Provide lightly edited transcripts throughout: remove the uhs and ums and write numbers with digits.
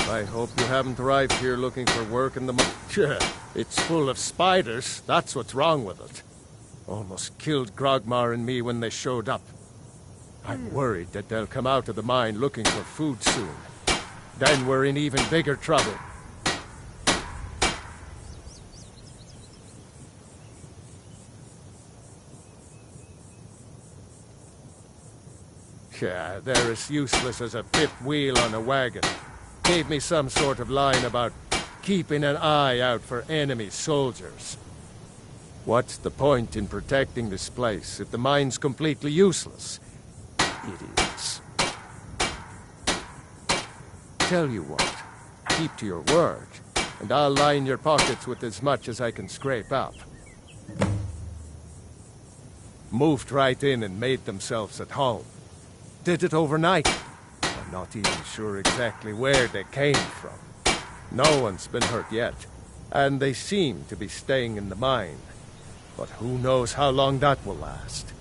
I hope you haven't arrived here looking for work in the It's full of spiders. That's what's wrong with it. Almost killed Grogmar and me when they showed up. I'm worried that they'll come out of the mine looking for food soon. Then we're in even bigger trouble. Yeah, they're as useless as a fifth wheel on a wagon. Gave me some sort of line about keeping an eye out for enemy soldiers. What's the point in protecting this place if the mine's completely useless? Idiots. Tell you what, keep to your word, and I'll line your pockets with as much as I can scrape up. Moved right in and made themselves at home. Did it overnight. I'm not even sure exactly where they came from. No one's been hurt yet, and they seem to be staying in the mine. But who knows how long that will last.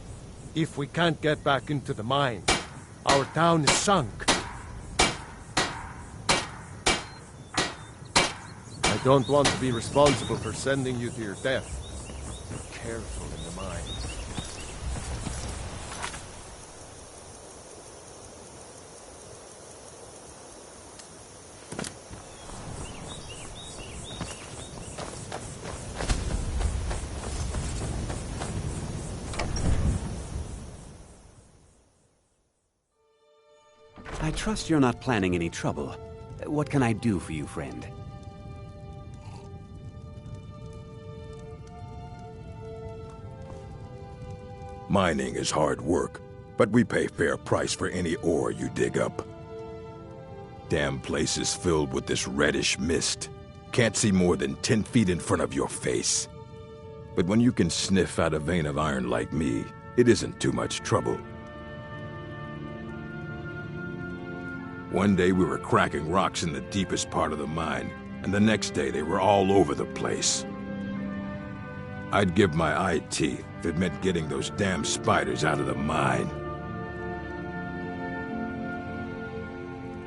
If we can't get back into the mine, our town is sunk. I don't want to be responsible for sending you to your death. Be careful in the mine. I trust you're not planning any trouble. What can I do for you, friend? Mining is hard work, but we pay fair price for any ore you dig up. Damn place is filled with this reddish mist. Can't see more than 10 feet in front of your face. But when you can sniff out a vein of iron like me, it isn't too much trouble. One day we were cracking rocks in the deepest part of the mine, and the next day they were all over the place. I'd give my eye teeth if it meant getting those damn spiders out of the mine.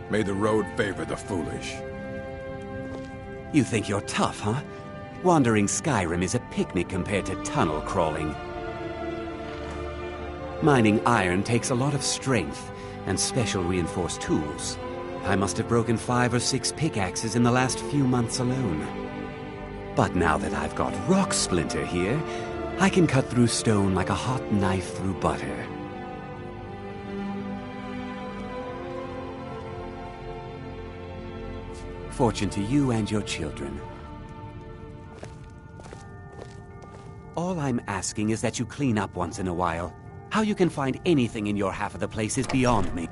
May the road favor the foolish. You think you're tough, huh? Wandering Skyrim is a picnic compared to tunnel crawling. Mining iron takes a lot of strength and special reinforced tools. I must have broken 5 or 6 pickaxes in the last few months alone. But now that I've got Rock Splinter here, I can cut through stone like a hot knife through butter. Fortune to you and your children. All I'm asking is that you clean up once in a while. How you can find anything in your half of the place is beyond me.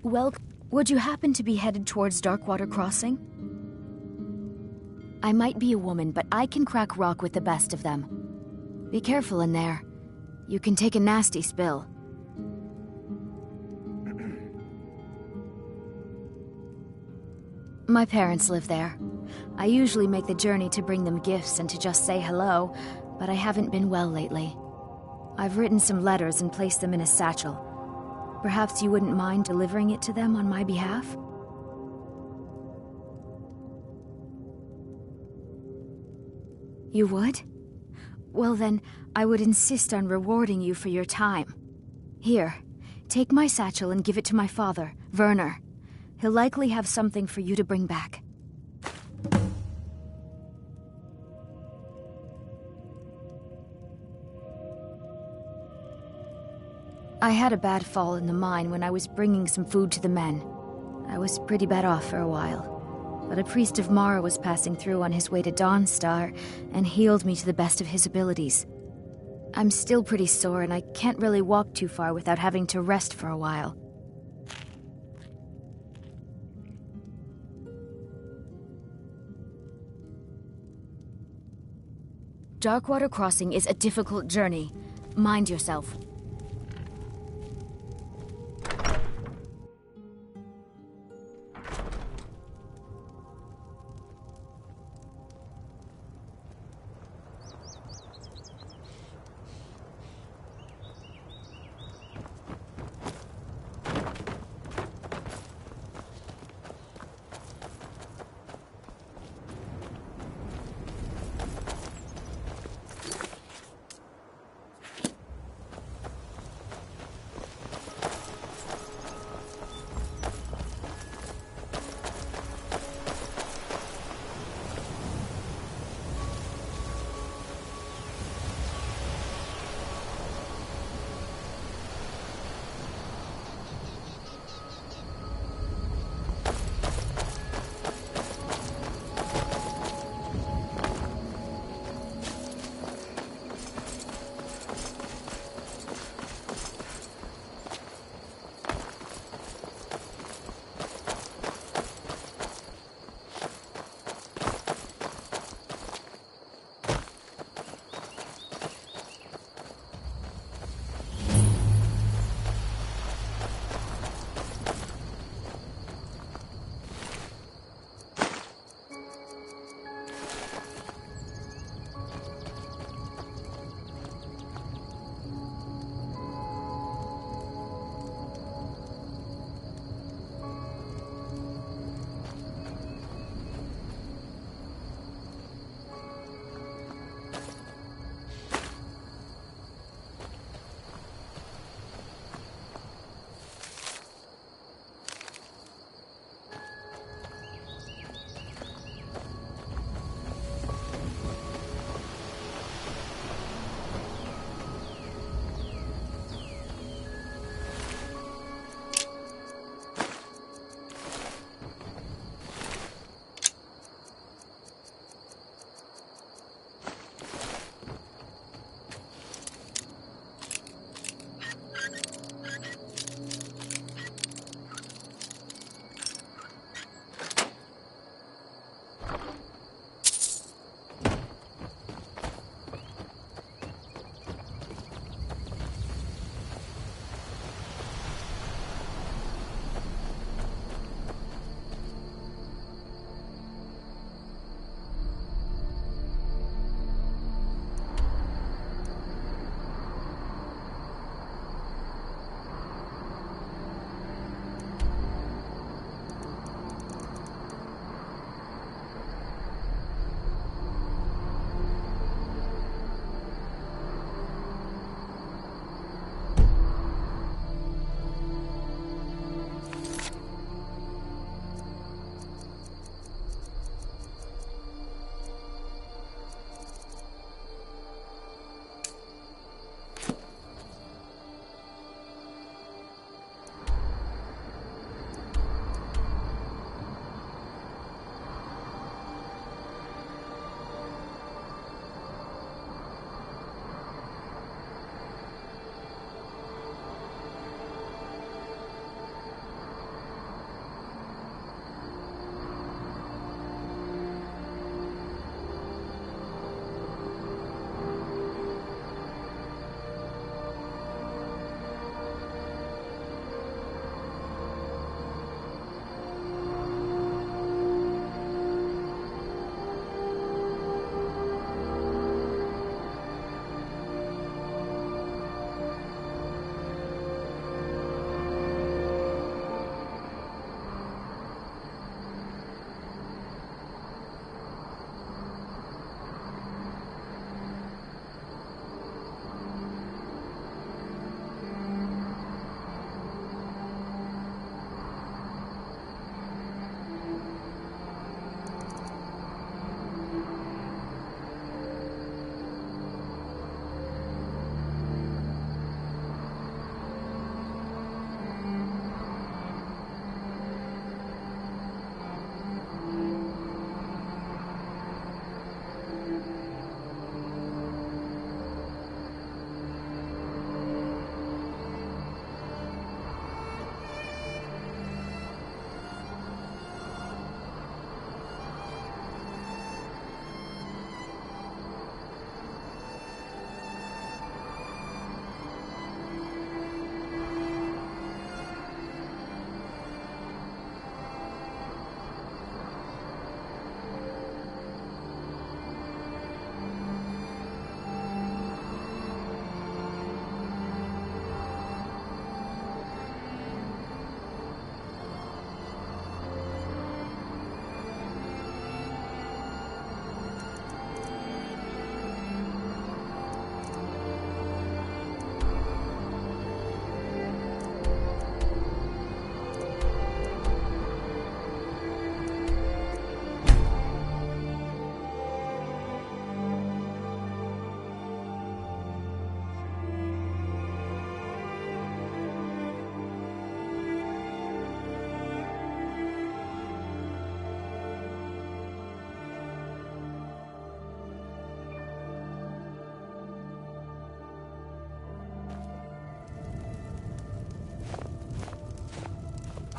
Well, would you happen to be headed towards Darkwater Crossing? I might be a woman, but I can crack rock with the best of them. Be careful in there. You can take a nasty spill. My parents live there. I usually make the journey to bring them gifts and to just say hello, but I haven't been well lately. I've written some letters and placed them in a satchel. Perhaps you wouldn't mind delivering it to them on my behalf? You would? Well then, I would insist on rewarding you for your time. Here, take my satchel and give it to my father, Werner. He'll likely have something for you to bring back. I had a bad fall in the mine when I was bringing some food to the men. I was pretty bad off for a while, but a priest of Mara was passing through on his way to Dawnstar and healed me to the best of his abilities. I'm still pretty sore and I can't really walk too far without having to rest for a while. Darkwater Crossing is a difficult journey. Mind yourself.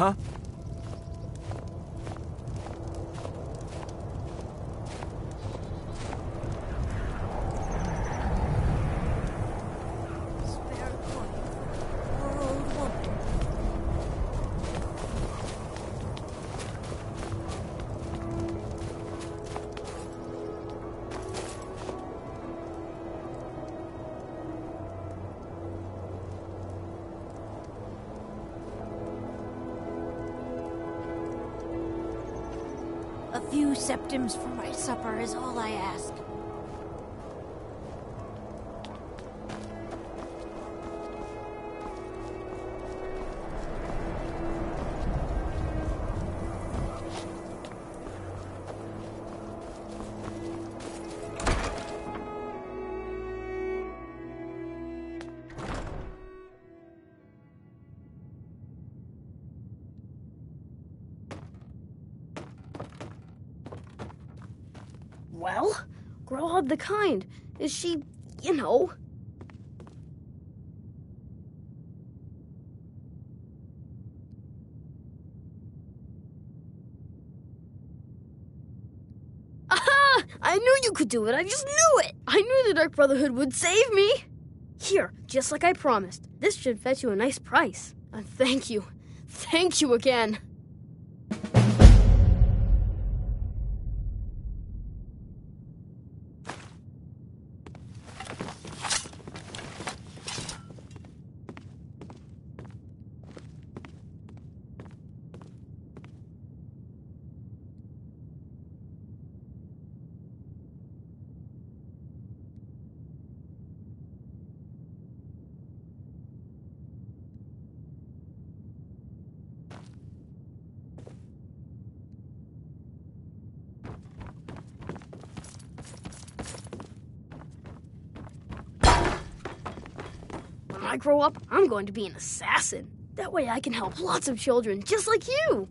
Huh? Spare coin. Poor old woman. A few septims for my supper is all I ask. Well, Growhub the Kind. Is she, you know... Aha! I knew you could do it. I just knew it. I knew the Dark Brotherhood would save me. Here, just like I promised. This should fetch you a nice price. And thank you. Thank you again. When I grow up, I'm going to be an assassin. That way I can help lots of children just like you.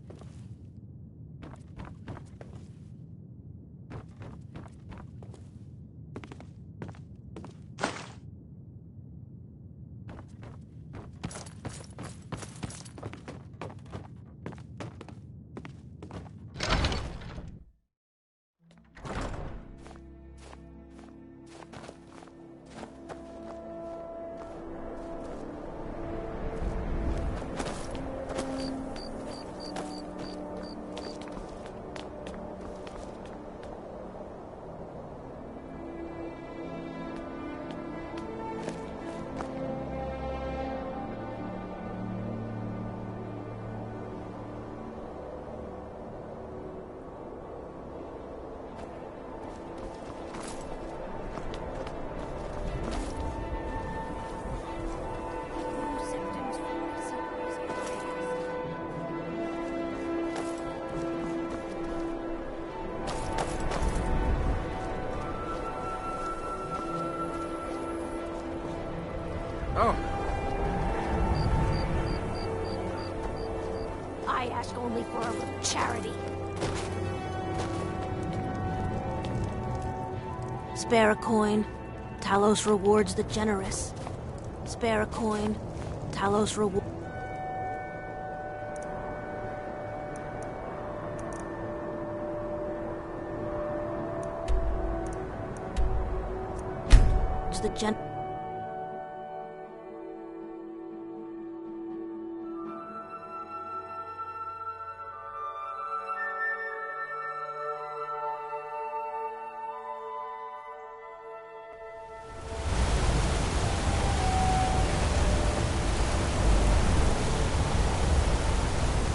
Oh, I ask only for a little charity. Spare a coin, Talos rewards the generous. Spare a coin, Talos rewards the gen.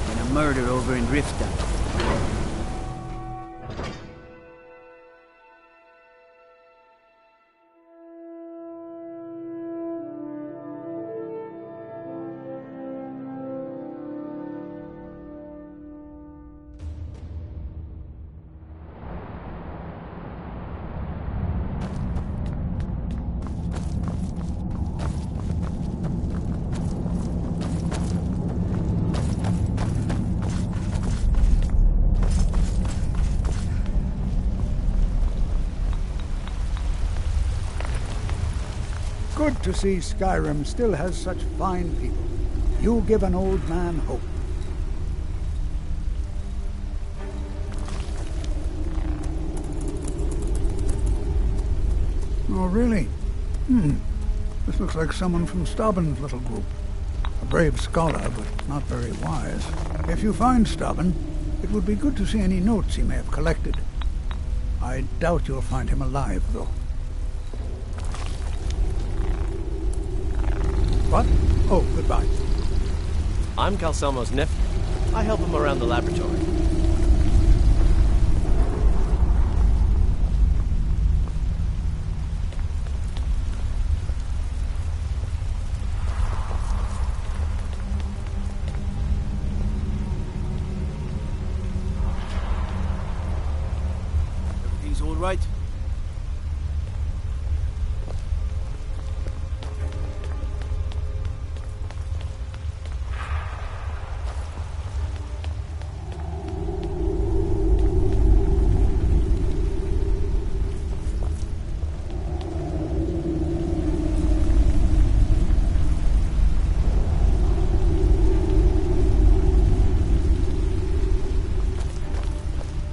And a murder over in Riften. Good to see Skyrim still has such fine people. You give an old man hope. Oh, really? This looks like someone from Steuben's little group. A brave scholar, but not very wise. If you find Steuben, it would be good to see any notes he may have collected. I doubt you'll find him alive, though. What? Oh, goodbye. I'm Calselmo's nephew. I help him around the laboratory. Everything's all right?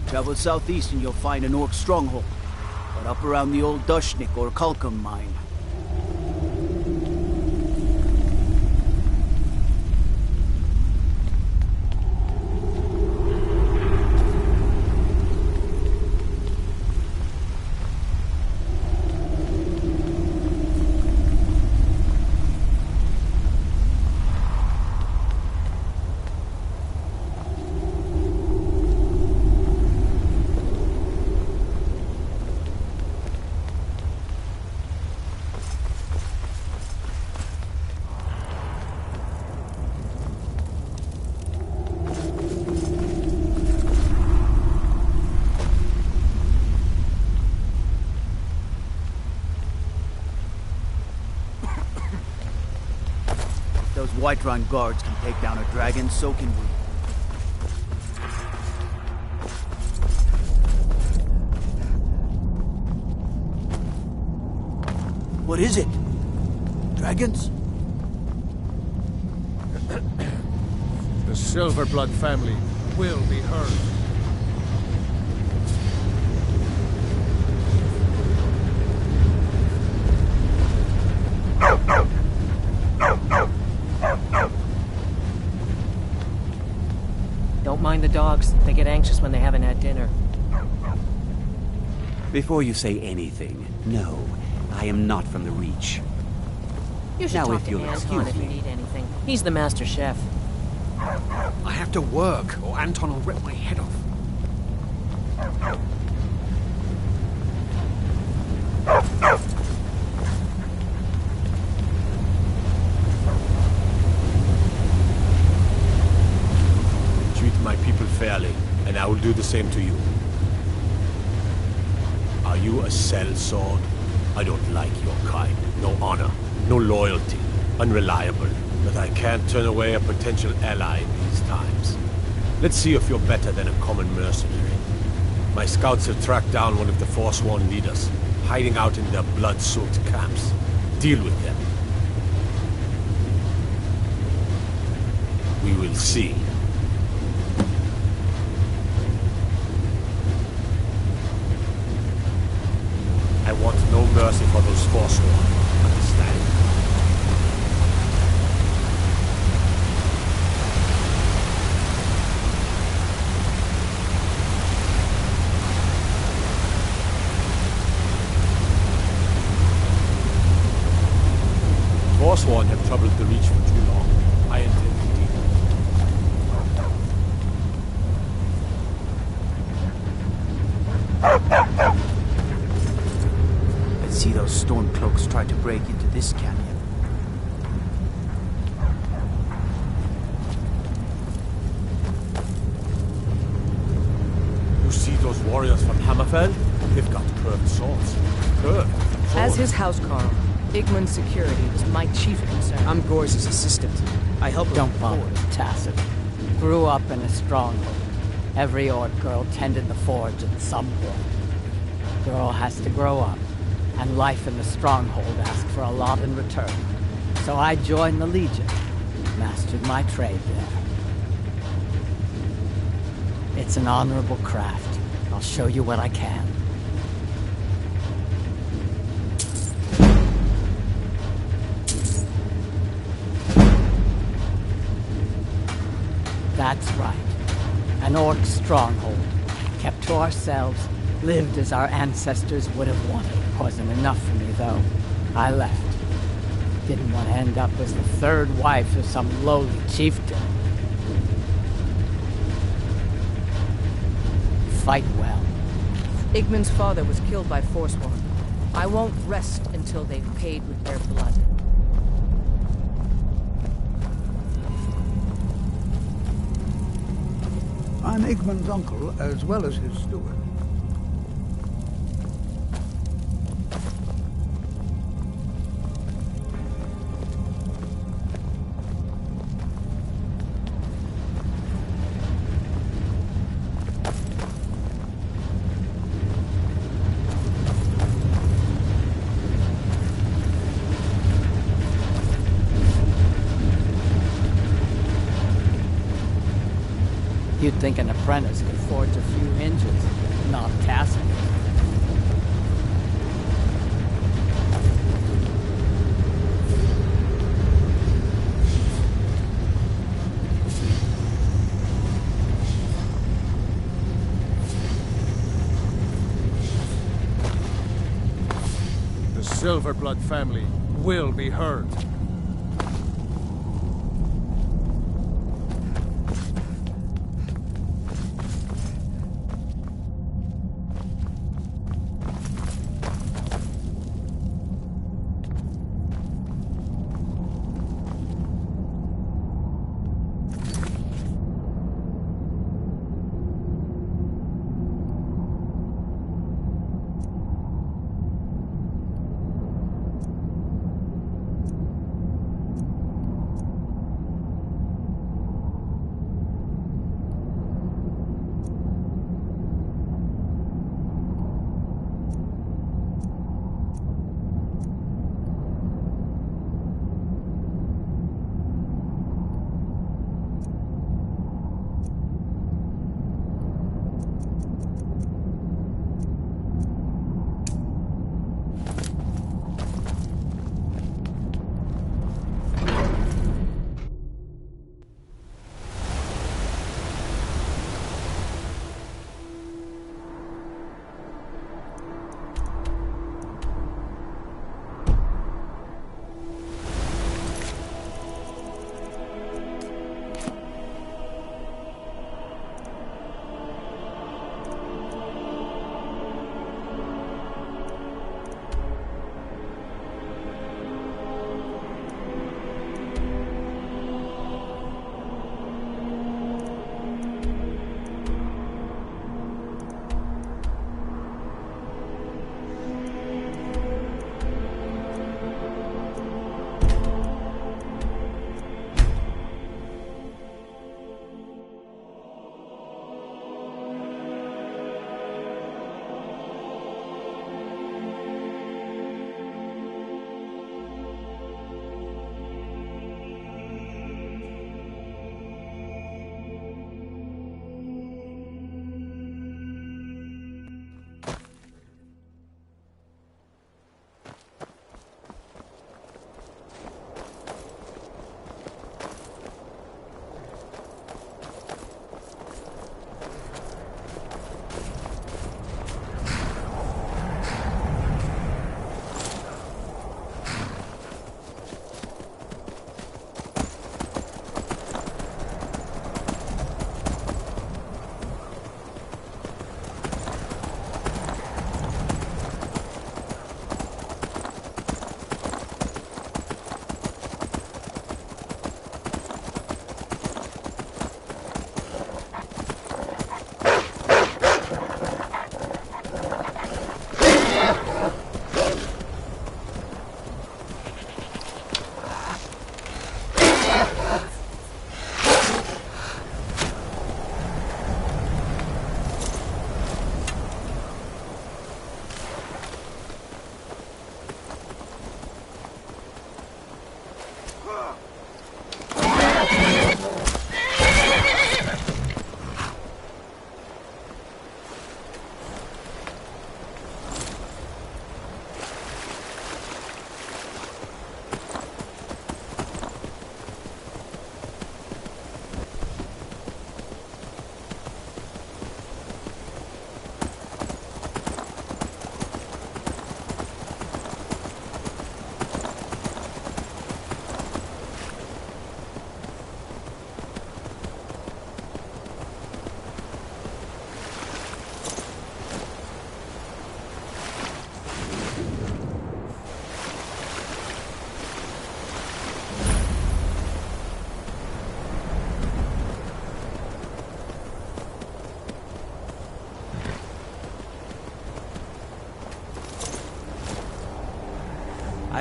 Travel southeast and you'll find an orc stronghold. But up around the old Dushnik or Kulkum mine. Those Whiterun guards can take down a dragon, so can we. What is it? Dragons? The Silverblood family will be heard. Don't mind the dogs. They get anxious when they haven't had dinner. Before you say anything, no, I am not from the Reach. You should Now, talk if to you'll Anton excuse if you me. need anything. He's the master chef. I have to work, or Anton will rip my head off. Treat my people fairly, and I will do the same to you. Are you a sellsword? I don't like your kind. No honor, no loyalty, unreliable. But I can't turn away a potential ally in these times. Let's see if you're better than a common mercenary. My scouts have tracked down one of the Forsworn leaders, hiding out in their blood-soaked camps. Deal with them. We will see. I want no mercy for those Forsworn. Understand? Forsworn have troubled the Reach for too long. I intend to deal with Let's see those Stormcloaks try to break into this canyon. You see those warriors from Hammerfell? They've got curved swords. Curved swords. As his housecarl, Igman's security was my chief concern. I'm Gor's assistant. I help her. Don't bother, Tacit. Grew up in a stronghold. Every orc girl tended the forge at some point. Girl has to grow up, and life in the stronghold asked for a lot in return. So I joined the Legion, mastered my trade there. It's an honorable craft. I'll show you what I can. That's right. An orc stronghold. Kept to ourselves, lived as our ancestors would have wanted. Wasn't enough for me, though. I left. Didn't want to end up as the third wife of some lowly chieftain. Fight well. Igmund's father was killed by Forsworn. I won't rest until they've paid with their blood. I'm Igmund's uncle, as well as his steward. You'd think an apprentice could forge a few hinges, not castles. The Silverblood family will be heard.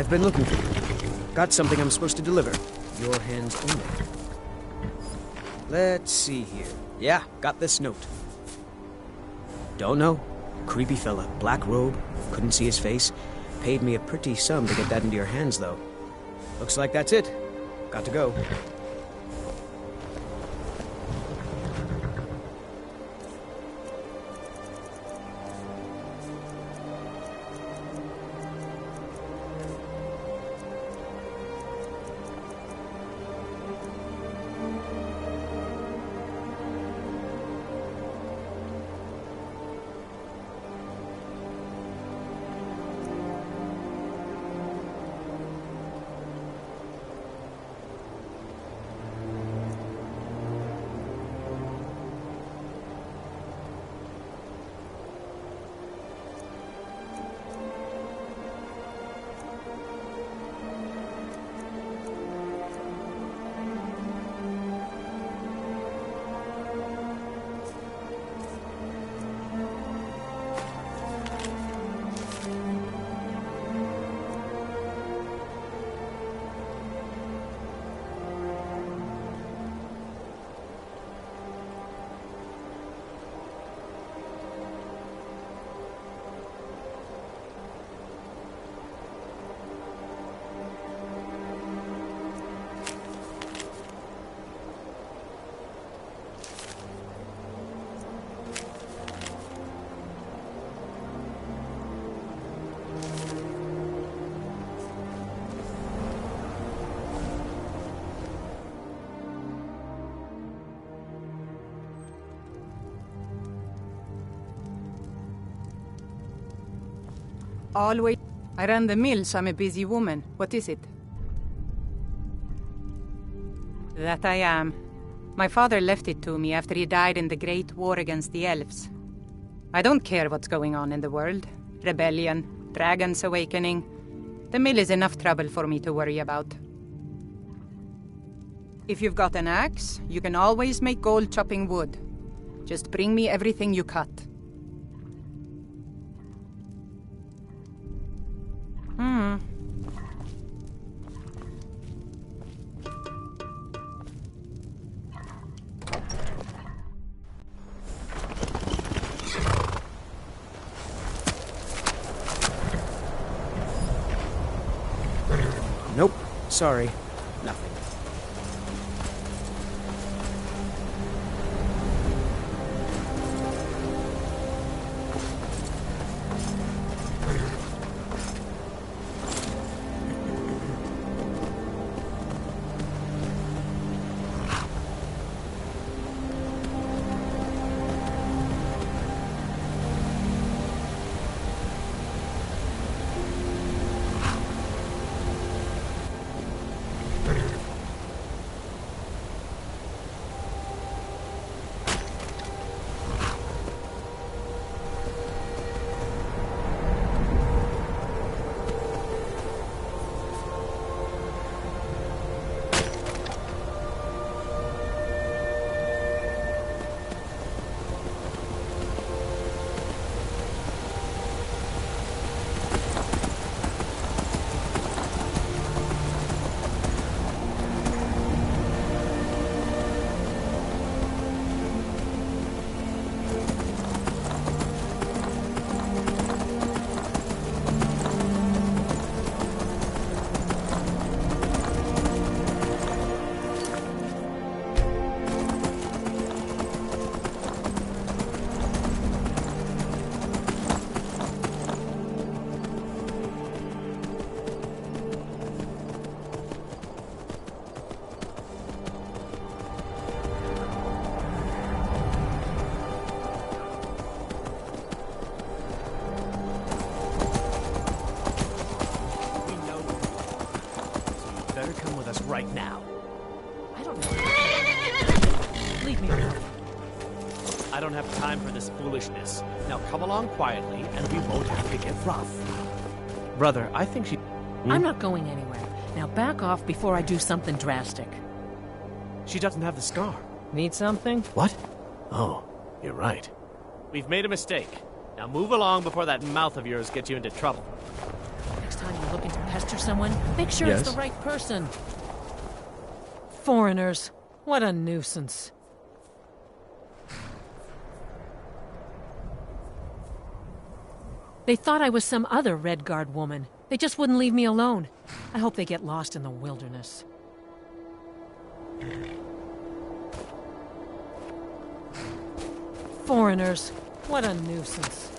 I've been looking for you. Got something I'm supposed to deliver. Your hands only. Let's see here. Yeah, got this note. Don't know. Creepy fella, black robe, couldn't see his face. Paid me a pretty sum to get that into your hands, though. Looks like that's it. Got to go. Always. I ran the mills. I'm a busy woman. What is it? That I am. My father left it to me after he died in the Great War against the elves. I don't care what's going on in the world. Rebellion, dragons awakening. The mill is enough trouble for me to worry about. If you've got an axe, you can always make gold chopping wood. Just bring me everything you cut. Nope. Sorry. Nothing. Right now. I don't know. Leave me alone. I don't have time for this foolishness. Now come along quietly, and we won't have to get rough. Brother, I think she... I'm not going anywhere. Now back off before I do something drastic. She doesn't have the scar. Need something? What? Oh, you're right. We've made a mistake. Now move along before that mouth of yours gets you into trouble. Next time you look into pester someone, make sure Yes? it's the right person. Foreigners. What a nuisance. They thought I was some other Red Guard woman. They just wouldn't leave me alone. I hope they get lost in the wilderness. Foreigners. What a nuisance.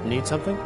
Need something?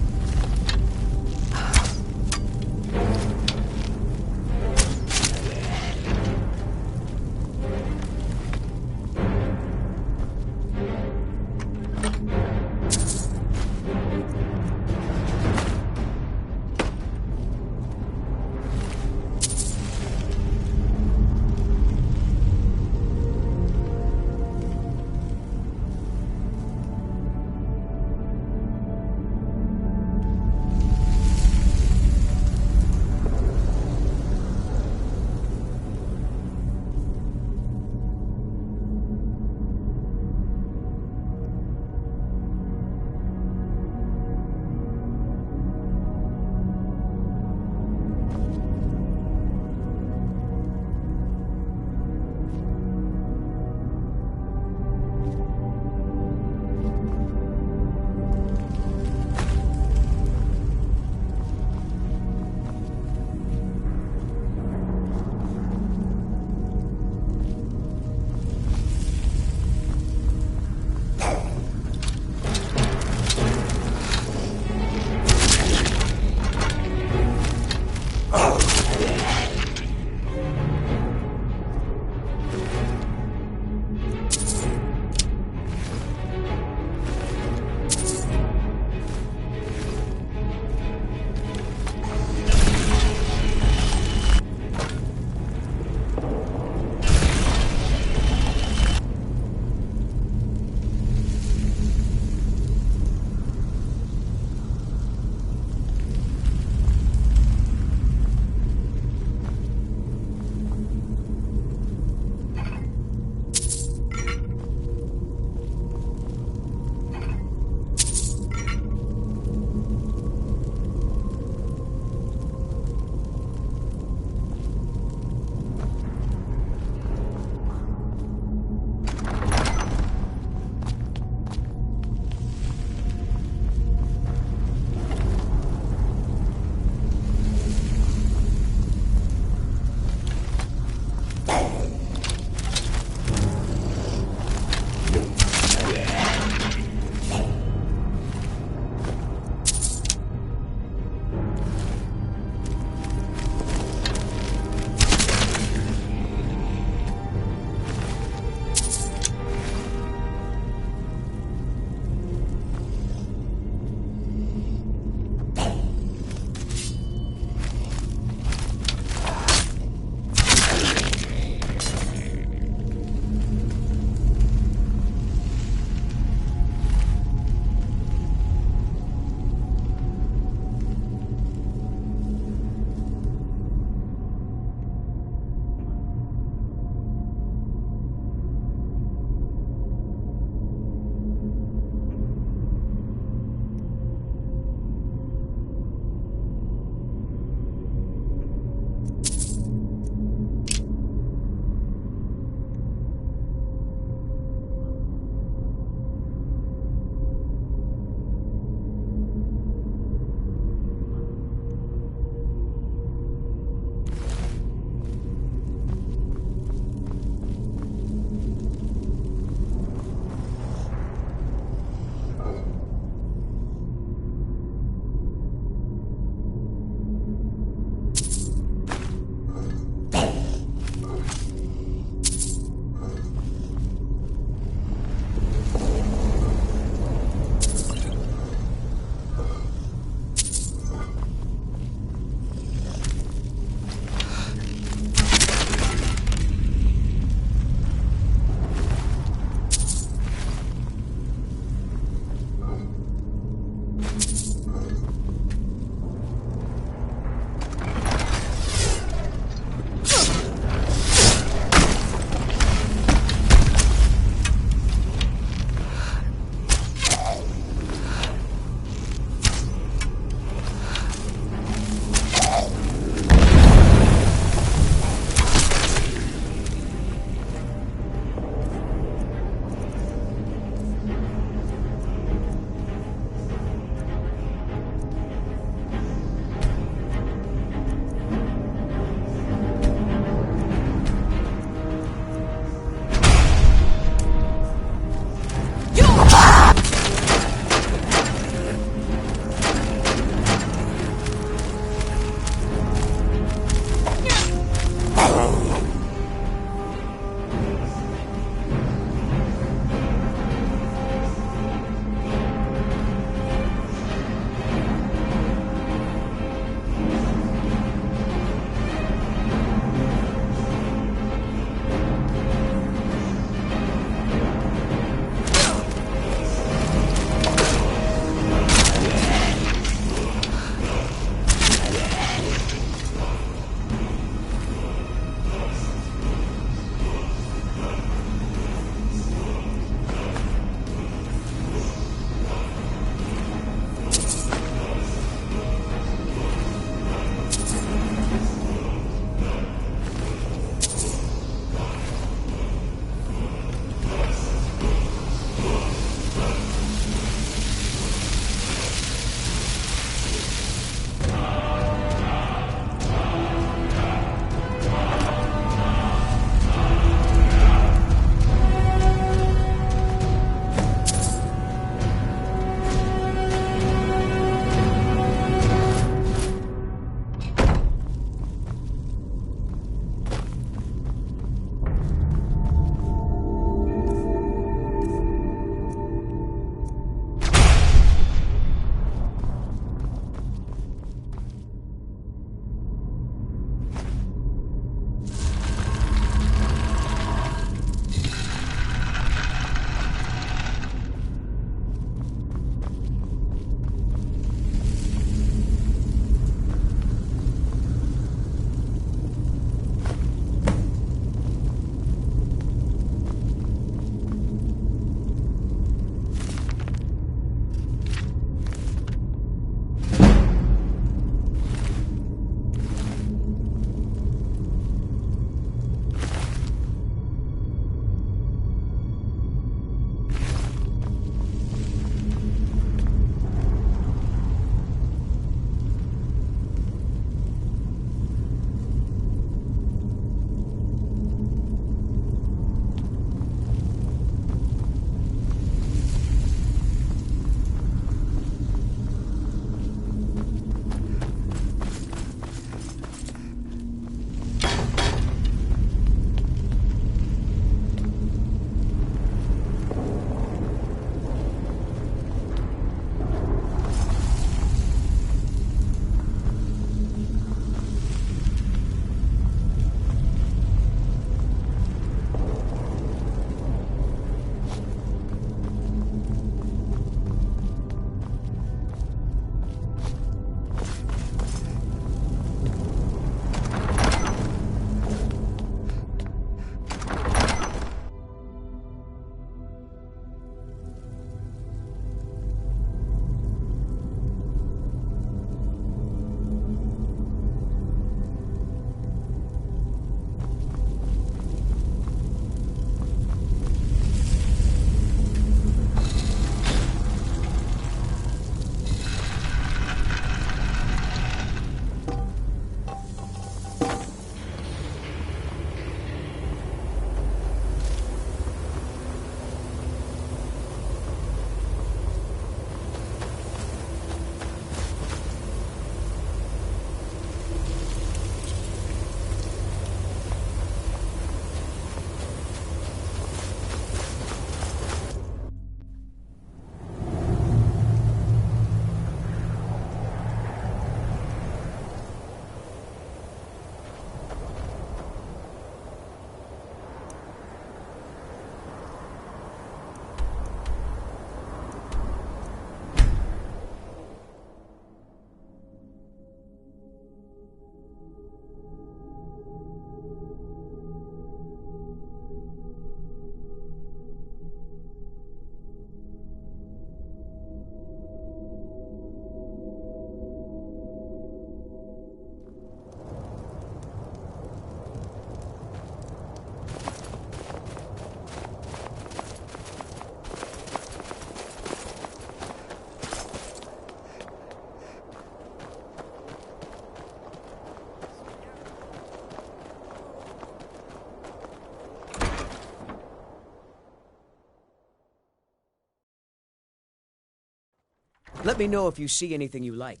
Let me know if you see anything you like.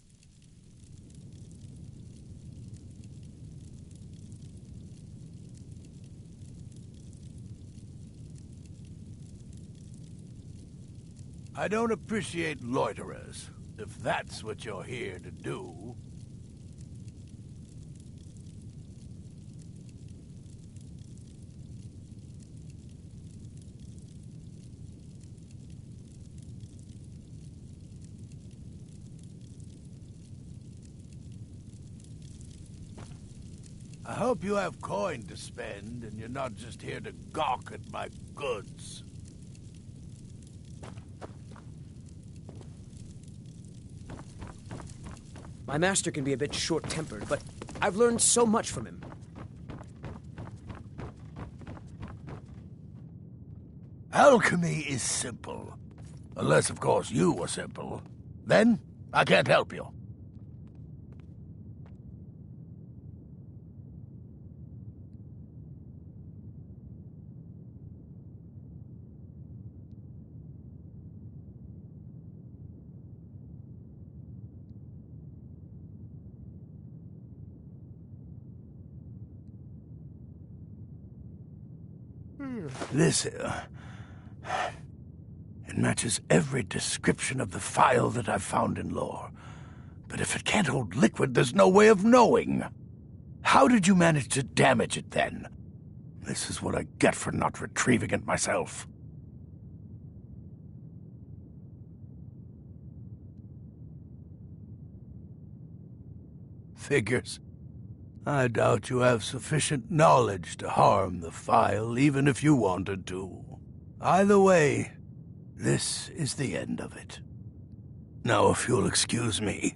I don't appreciate loiterers, if that's what you're here to do. I hope you have coin to spend, and you're not just here to gawk at my goods. My master can be a bit short-tempered, but I've learned so much from him. Alchemy is simple. Unless, of course, you are simple. Then, I can't help you. This, it matches every description of the file that I've found in lore. But if it can't hold liquid, there's no way of knowing. How did you manage to damage it, then? This is what I get for not retrieving it myself. Figures. I doubt you have sufficient knowledge to harm the file, even if you wanted to. Either way, this is the end of it. Now, if you'll excuse me,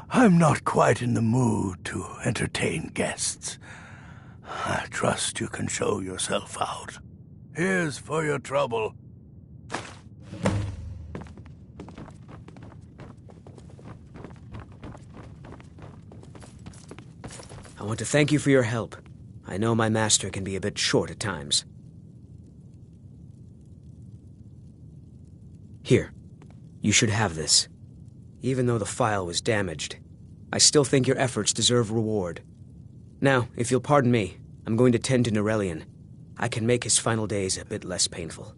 I'm not quite in the mood to entertain guests. I trust you can show yourself out. Here's for your trouble. I want to thank you for your help. I know my master can be a bit short at times. Here, you should have this. Even though the file was damaged, I still think your efforts deserve reward. Now, if you'll pardon me, I'm going to tend to Norellian. I can make his final days a bit less painful.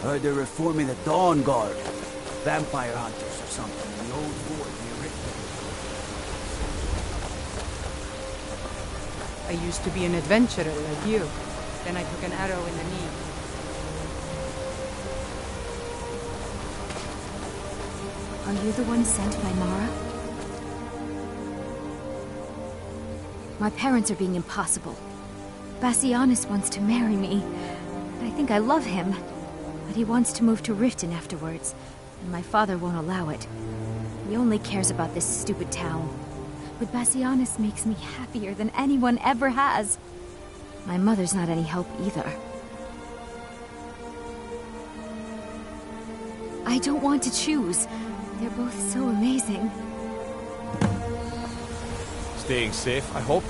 Heard they're reforming the Dawn Guard. Vampire hunters or something in the old fort near Rick. I used to be an adventurer like you. Then I took an arrow in the knee. Are you the one sent by Mara? My parents are being impossible. Bassianus wants to marry me. I think I love him. But he wants to move to Riften afterwards, and my father won't allow it. He only cares about this stupid town. But Bassianus makes me happier than anyone ever has. My mother's not any help either. I don't want to choose. They're both so amazing. Staying safe, I hope?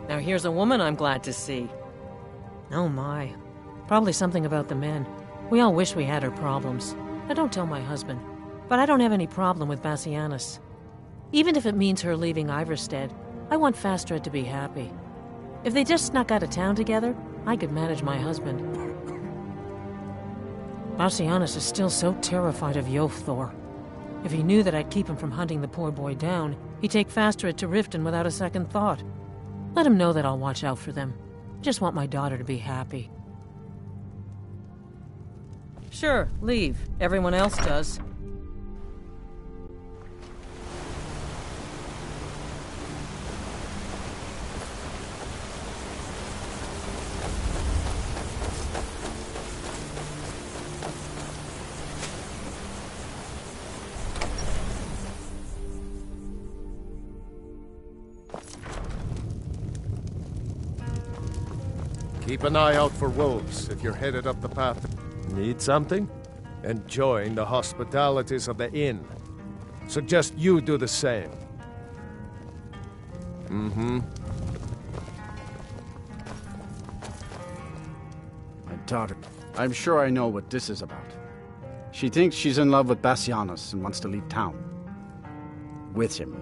Now here's a woman I'm glad to see. Oh my. Probably something about the men. We all wish we had her problems. I don't tell my husband, but I don't have any problem with Bassianus. Even if it means her leaving Iverstead, I want Fastred to be happy. If they just snuck out of town together, I could manage my husband. Bassianus is still so terrified of Yofthor. If he knew that I'd keep him from hunting the poor boy down, he'd take Fastred to Riften without a second thought. Let him know that I'll watch out for them. I just want my daughter to be happy. Sure, leave. Everyone else does. Keep an eye out for wolves if you're headed up the path. Need something? Enjoying the hospitalities of the inn. Suggest you do the same. My daughter. I'm sure I know what this is about. She thinks she's in love with Bassianus and wants to leave town. With him.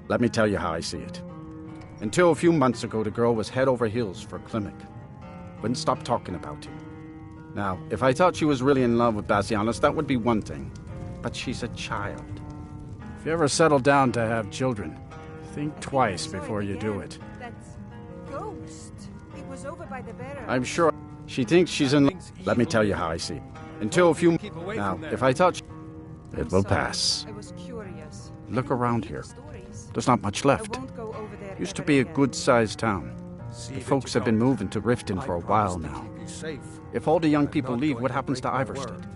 Let me tell you how I see it. Until a few months ago, the girl was head over heels for Klimek. Wouldn't stop talking about him. Now, if I thought she was really in love with Bassianus, that would be one thing. But she's a child. If you ever settle down to have children, think twice before you do it. Ghost. It was over by the barrel. I'm sure she thinks she's in love. Let me tell you how I see it. Until a few... Now, if I thought... It will pass. I was curious. Look around here. There's not much left. Used to be a good-sized town. The folks have been moving to Riften for a while now. If all the young people leave, what happens to Iverstead?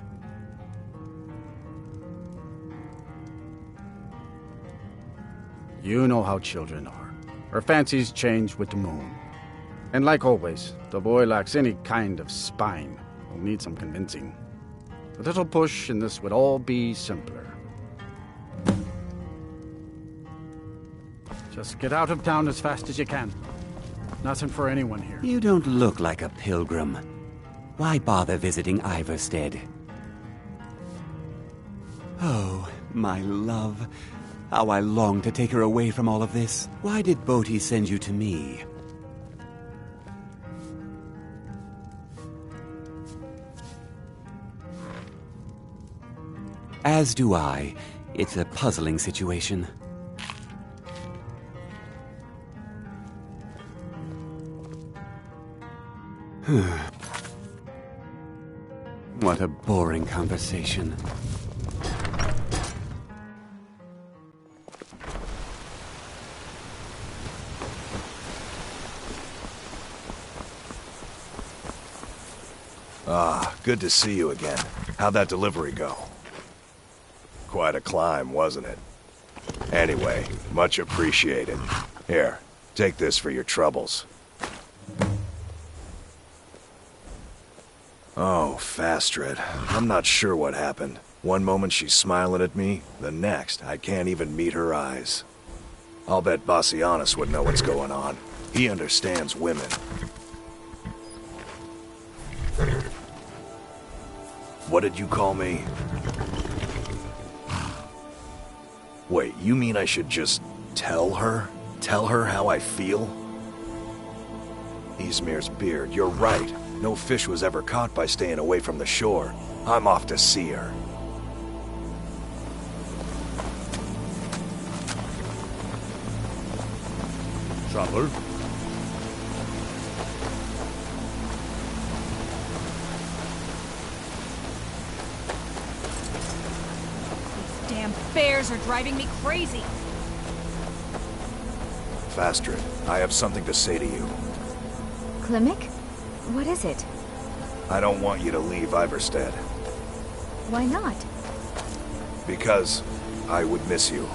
You know how children are. Her fancies change with the moon. And like always, the boy lacks any kind of spine. He'll need some convincing. A little push and this would all be simpler. Just get out of town as fast as you can. Nothing for anyone here. You don't look like a pilgrim. Why bother visiting Iverstead? Oh, my love. How I long to take her away from all of this. Why did Bodhi send you to me? As do I. It's a puzzling situation. What a boring conversation. Ah, good to see you again. How'd that delivery go? Quite a climb, wasn't it? Anyway, much appreciated. Here, take this for your troubles. Oh, Fastred. I'm not sure what happened. One moment she's smiling at me, the next I can't even meet her eyes. I'll bet Bassianus would know what's going on. He understands women. What did you call me? Wait, you mean I should just tell her? Tell her how I feel? Ysmir's beard, you're right. No fish was ever caught by staying away from the shore. I'm off to see her. Trouble? Damn damn bears are driving me crazy. Fastrid, I have something to say to you. Klimek? What is it? I don't want you to leave Iverstead. Why not? Because I would miss you.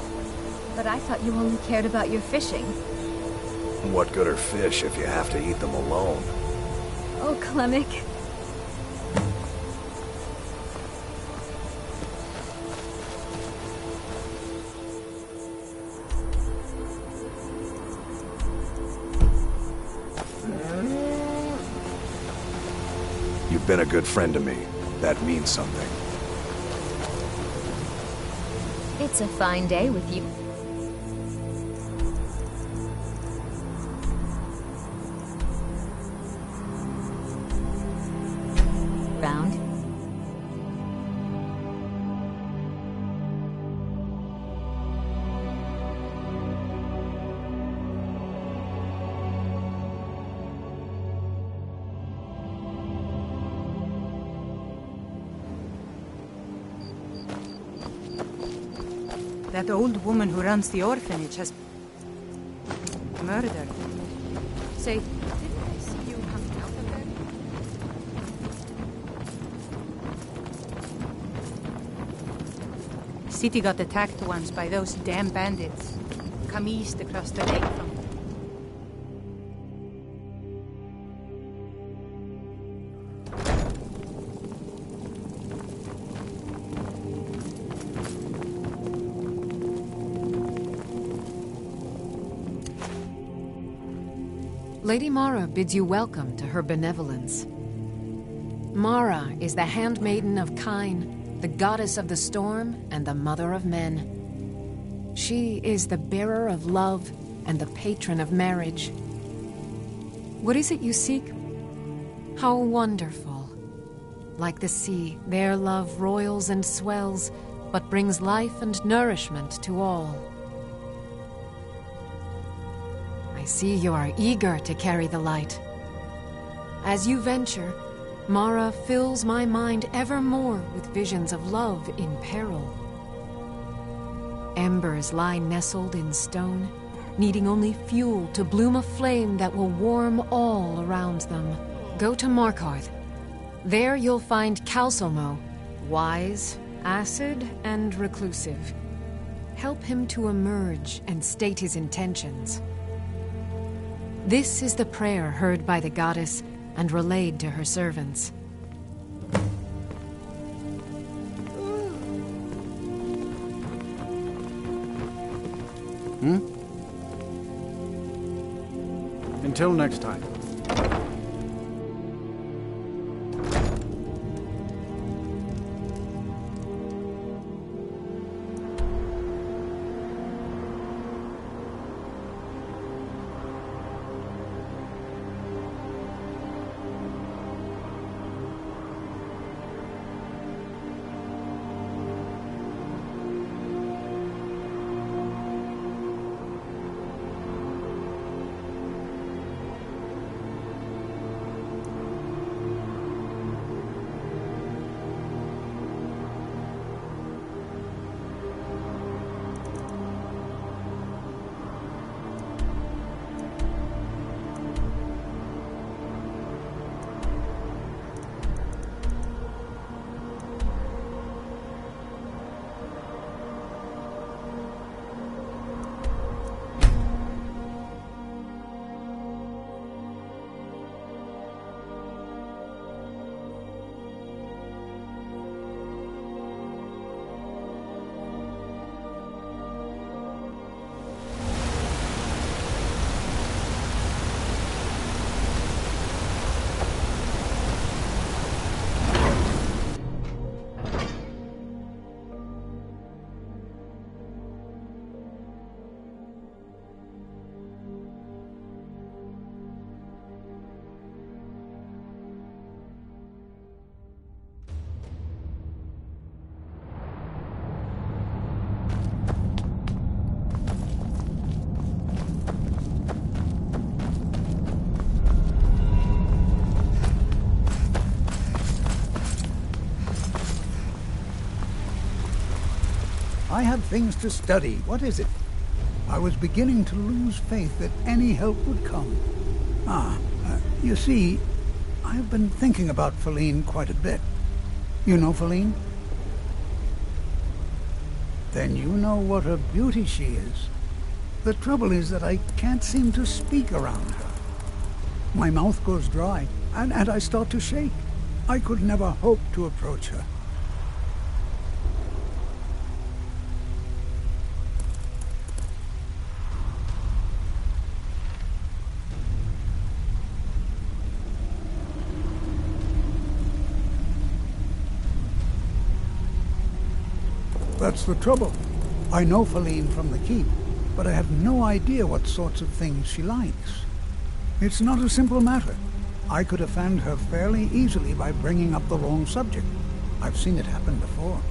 But I thought you only cared about your fishing. What good are fish if you have to eat them alone? Oh, Klimek. You've been a good friend to me. That means something. It's a fine day with you. Round. That old woman who runs the orphanage has... murdered. Say, didn't I see you hung out there? City got attacked once by those damn bandits. Come east across the lake from... Lady Mara bids you welcome to her benevolence. Mara is the handmaiden of Kine, the goddess of the storm and the mother of men. She is the bearer of love and the patron of marriage. What is it you seek? How wonderful. Like the sea, their love roils and swells, but brings life and nourishment to all. I see you are eager to carry the light. As you venture, Mara fills my mind ever more with visions of love in peril. Embers lie nestled in stone, needing only fuel to bloom a flame that will warm all around them. Go to Markarth. There you'll find Calcelmo, wise, acid, and reclusive. Help him to emerge and state his intentions. This is the prayer heard by the goddess and relayed to her servants. Until next time. I have things to study. What is it? I was beginning to lose faith that any help would come. You see, I've been thinking about Feline quite a bit. You know Feline? Then you know what a beauty she is. The trouble is that I can't seem to speak around her. My mouth goes dry, and I start to shake. I could never hope to approach her. That's the trouble. I know Feline from the keep, but I have no idea what sorts of things she likes. It's not a simple matter. I could offend her fairly easily by bringing up the wrong subject. I've seen it happen before.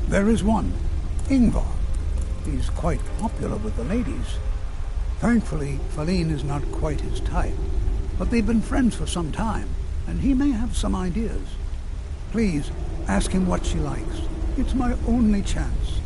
There is one, Ingvar. He's quite popular with the ladies. Thankfully, Feline is not quite his type, but they've been friends for some time, and he may have some ideas. Please, ask him what she likes. It's my only chance.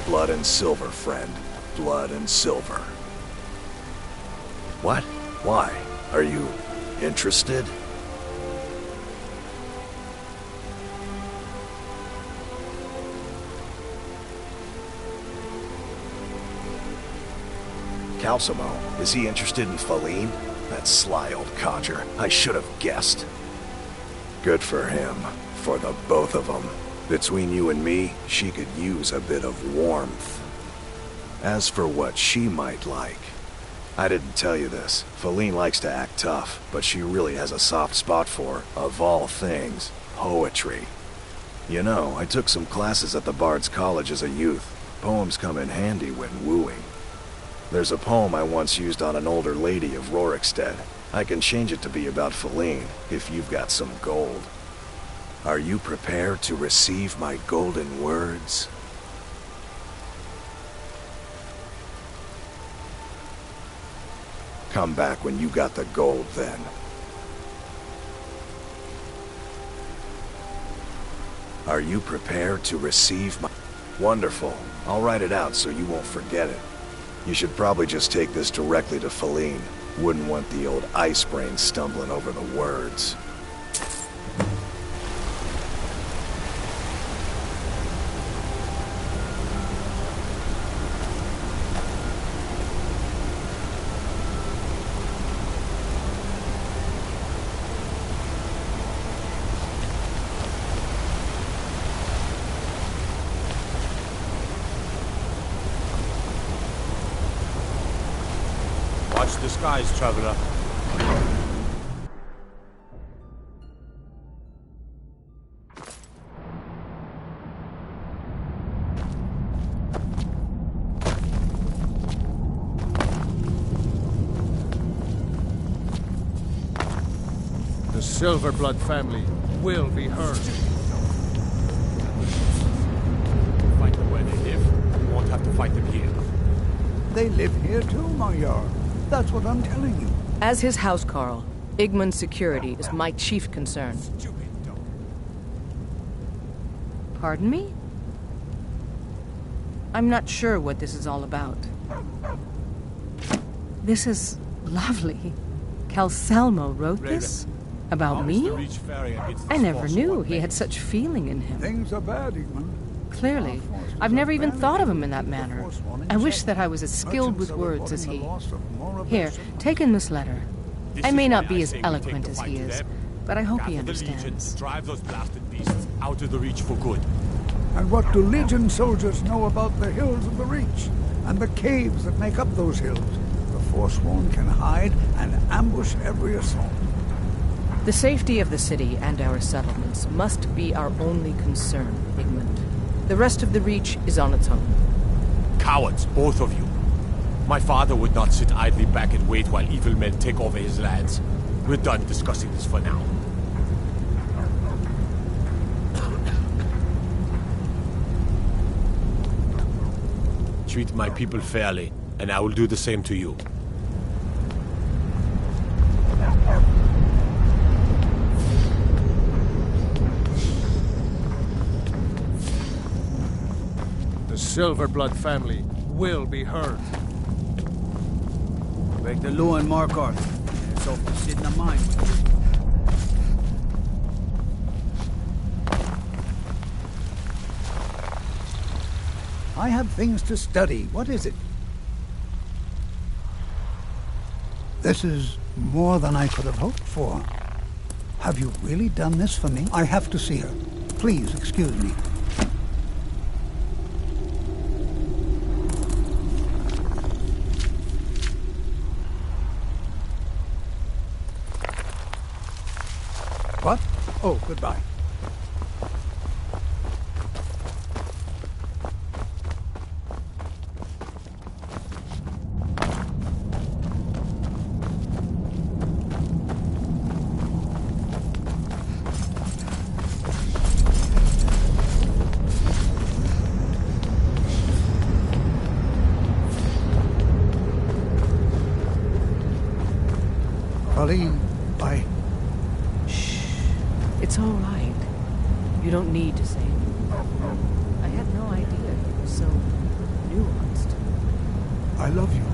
Blood and silver, friend. Blood and silver. What? Why? Are you interested? Calcimo, is he interested in Feline? That sly old codger. I should have guessed. Good for him. For the both of them. Between you and me, she could use a bit of warmth. As for what she might like, I didn't tell you this. Feline likes to act tough, but she really has a soft spot for, of all things, poetry. You know, I took some classes at the Bard's College as a youth. Poems come in handy when wooing. There's a poem I once used on an older lady of Rorikstead. I can change it to be about Feline, if you've got some gold. Are you prepared to receive my golden words? Come back when you got the gold, then. Are you prepared to receive my... Wonderful. I'll write it out so you won't forget it. You should probably just take this directly to Feline. Wouldn't want the old ice brain stumbling over the words. Watch the skies, traveler. The Silverblood family will be heard. Fight them where they live. We won't have to fight them here. They live here too, my Jarl. That's what I'm telling you. As his housecarl, Igmund's security is my chief concern. Pardon me? I'm not sure what this is all about. This is lovely. Calselmo wrote this? About me? I never knew he had such feeling in him. Things are bad, Igmund. Clearly. I've never even thought of him in that manner. I wish that I was as skilled with words as he. Here, take in this letter. I may not be as eloquent as he is, but I hope he understands. Drive those blasted beasts out of the Reach for good. And what do Legion soldiers know about the hills of the Reach and the caves that make up those hills? The Forsworn can hide and ambush every assault. The safety of the city and our settlements must be our only concern, Igmund. The rest of the Reach is on its own. Cowards, both of you. My father would not sit idly back and wait while evil men take over his lands. We're done discussing this for now. Treat my people fairly, and I will do the same to you. The Silverblood family will be heard. Break the law and Markarth. It's off to sit in the mine with you. I have things to study. What is it? This is more than I could have hoped for. Have you really done this for me? I have to see her. Please excuse me. What? Oh, goodbye. Colleen, bye. It's all right. You don't need to say anything. I had no idea you were so nuanced. I love you.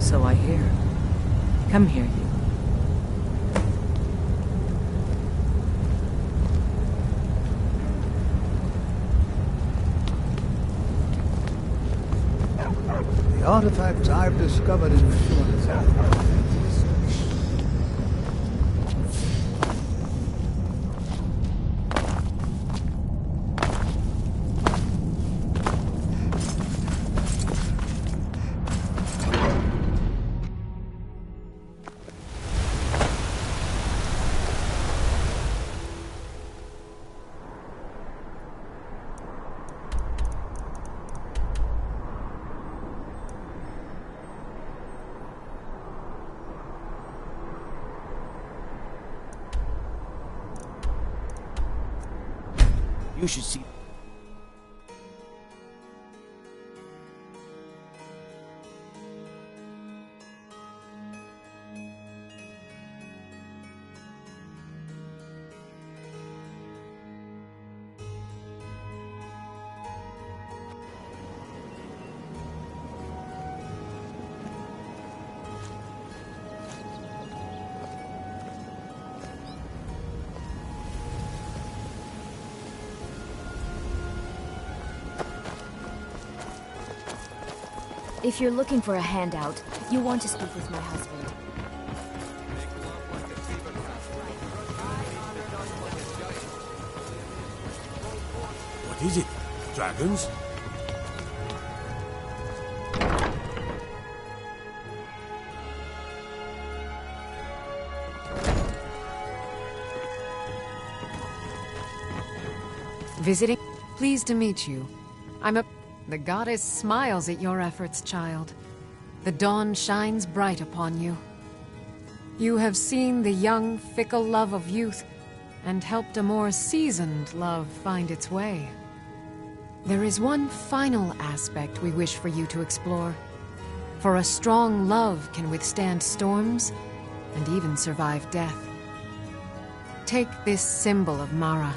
So I hear. Come here, you. The artifacts I've discovered in the Shuan. You should see. If you're looking for a handout, you want to speak with my husband. What is it? Dragons? Visiting? Pleased to meet you. The goddess smiles at your efforts, child. The dawn shines bright upon you. You have seen the young, fickle love of youth, and helped a more seasoned love find its way. There is one final aspect we wish for you to explore. For a strong love can withstand storms, and even survive death. Take this symbol of Mara.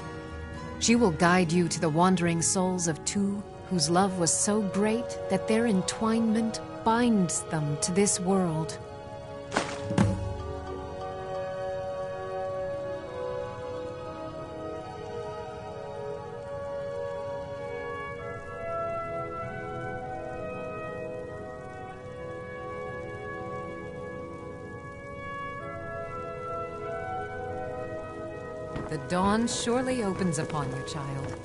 She will guide you to the wandering souls of two whose love was so great that their entwinement binds them to this world. The dawn surely opens upon you, child.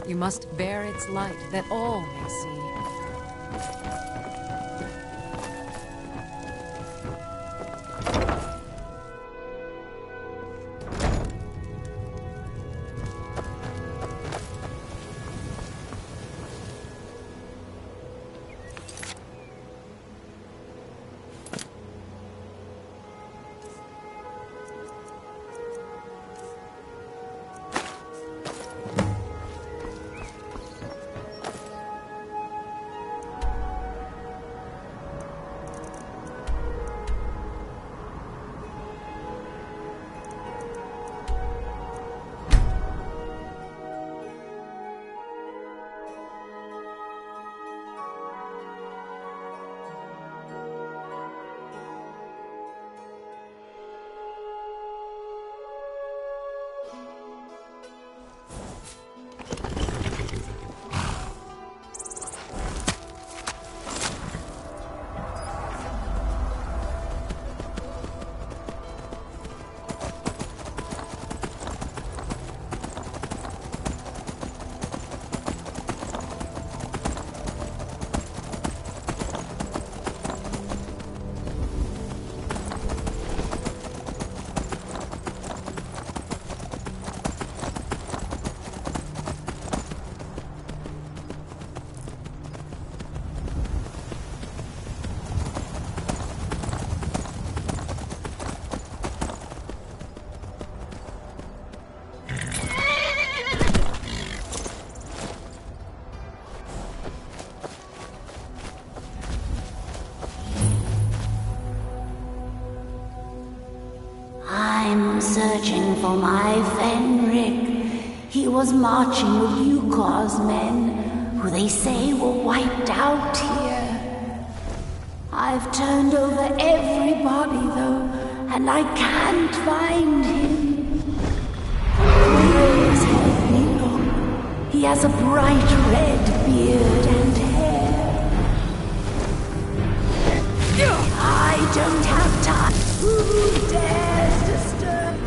You must bear its light, that all may see. I'm searching for my Fenric. He was marching with Yukor's men, who they say were wiped out here. I've turned over everybody, though, and I can't find him. Please help me look. He has a bright red beard and hair. I don't have time. Who dares disturb?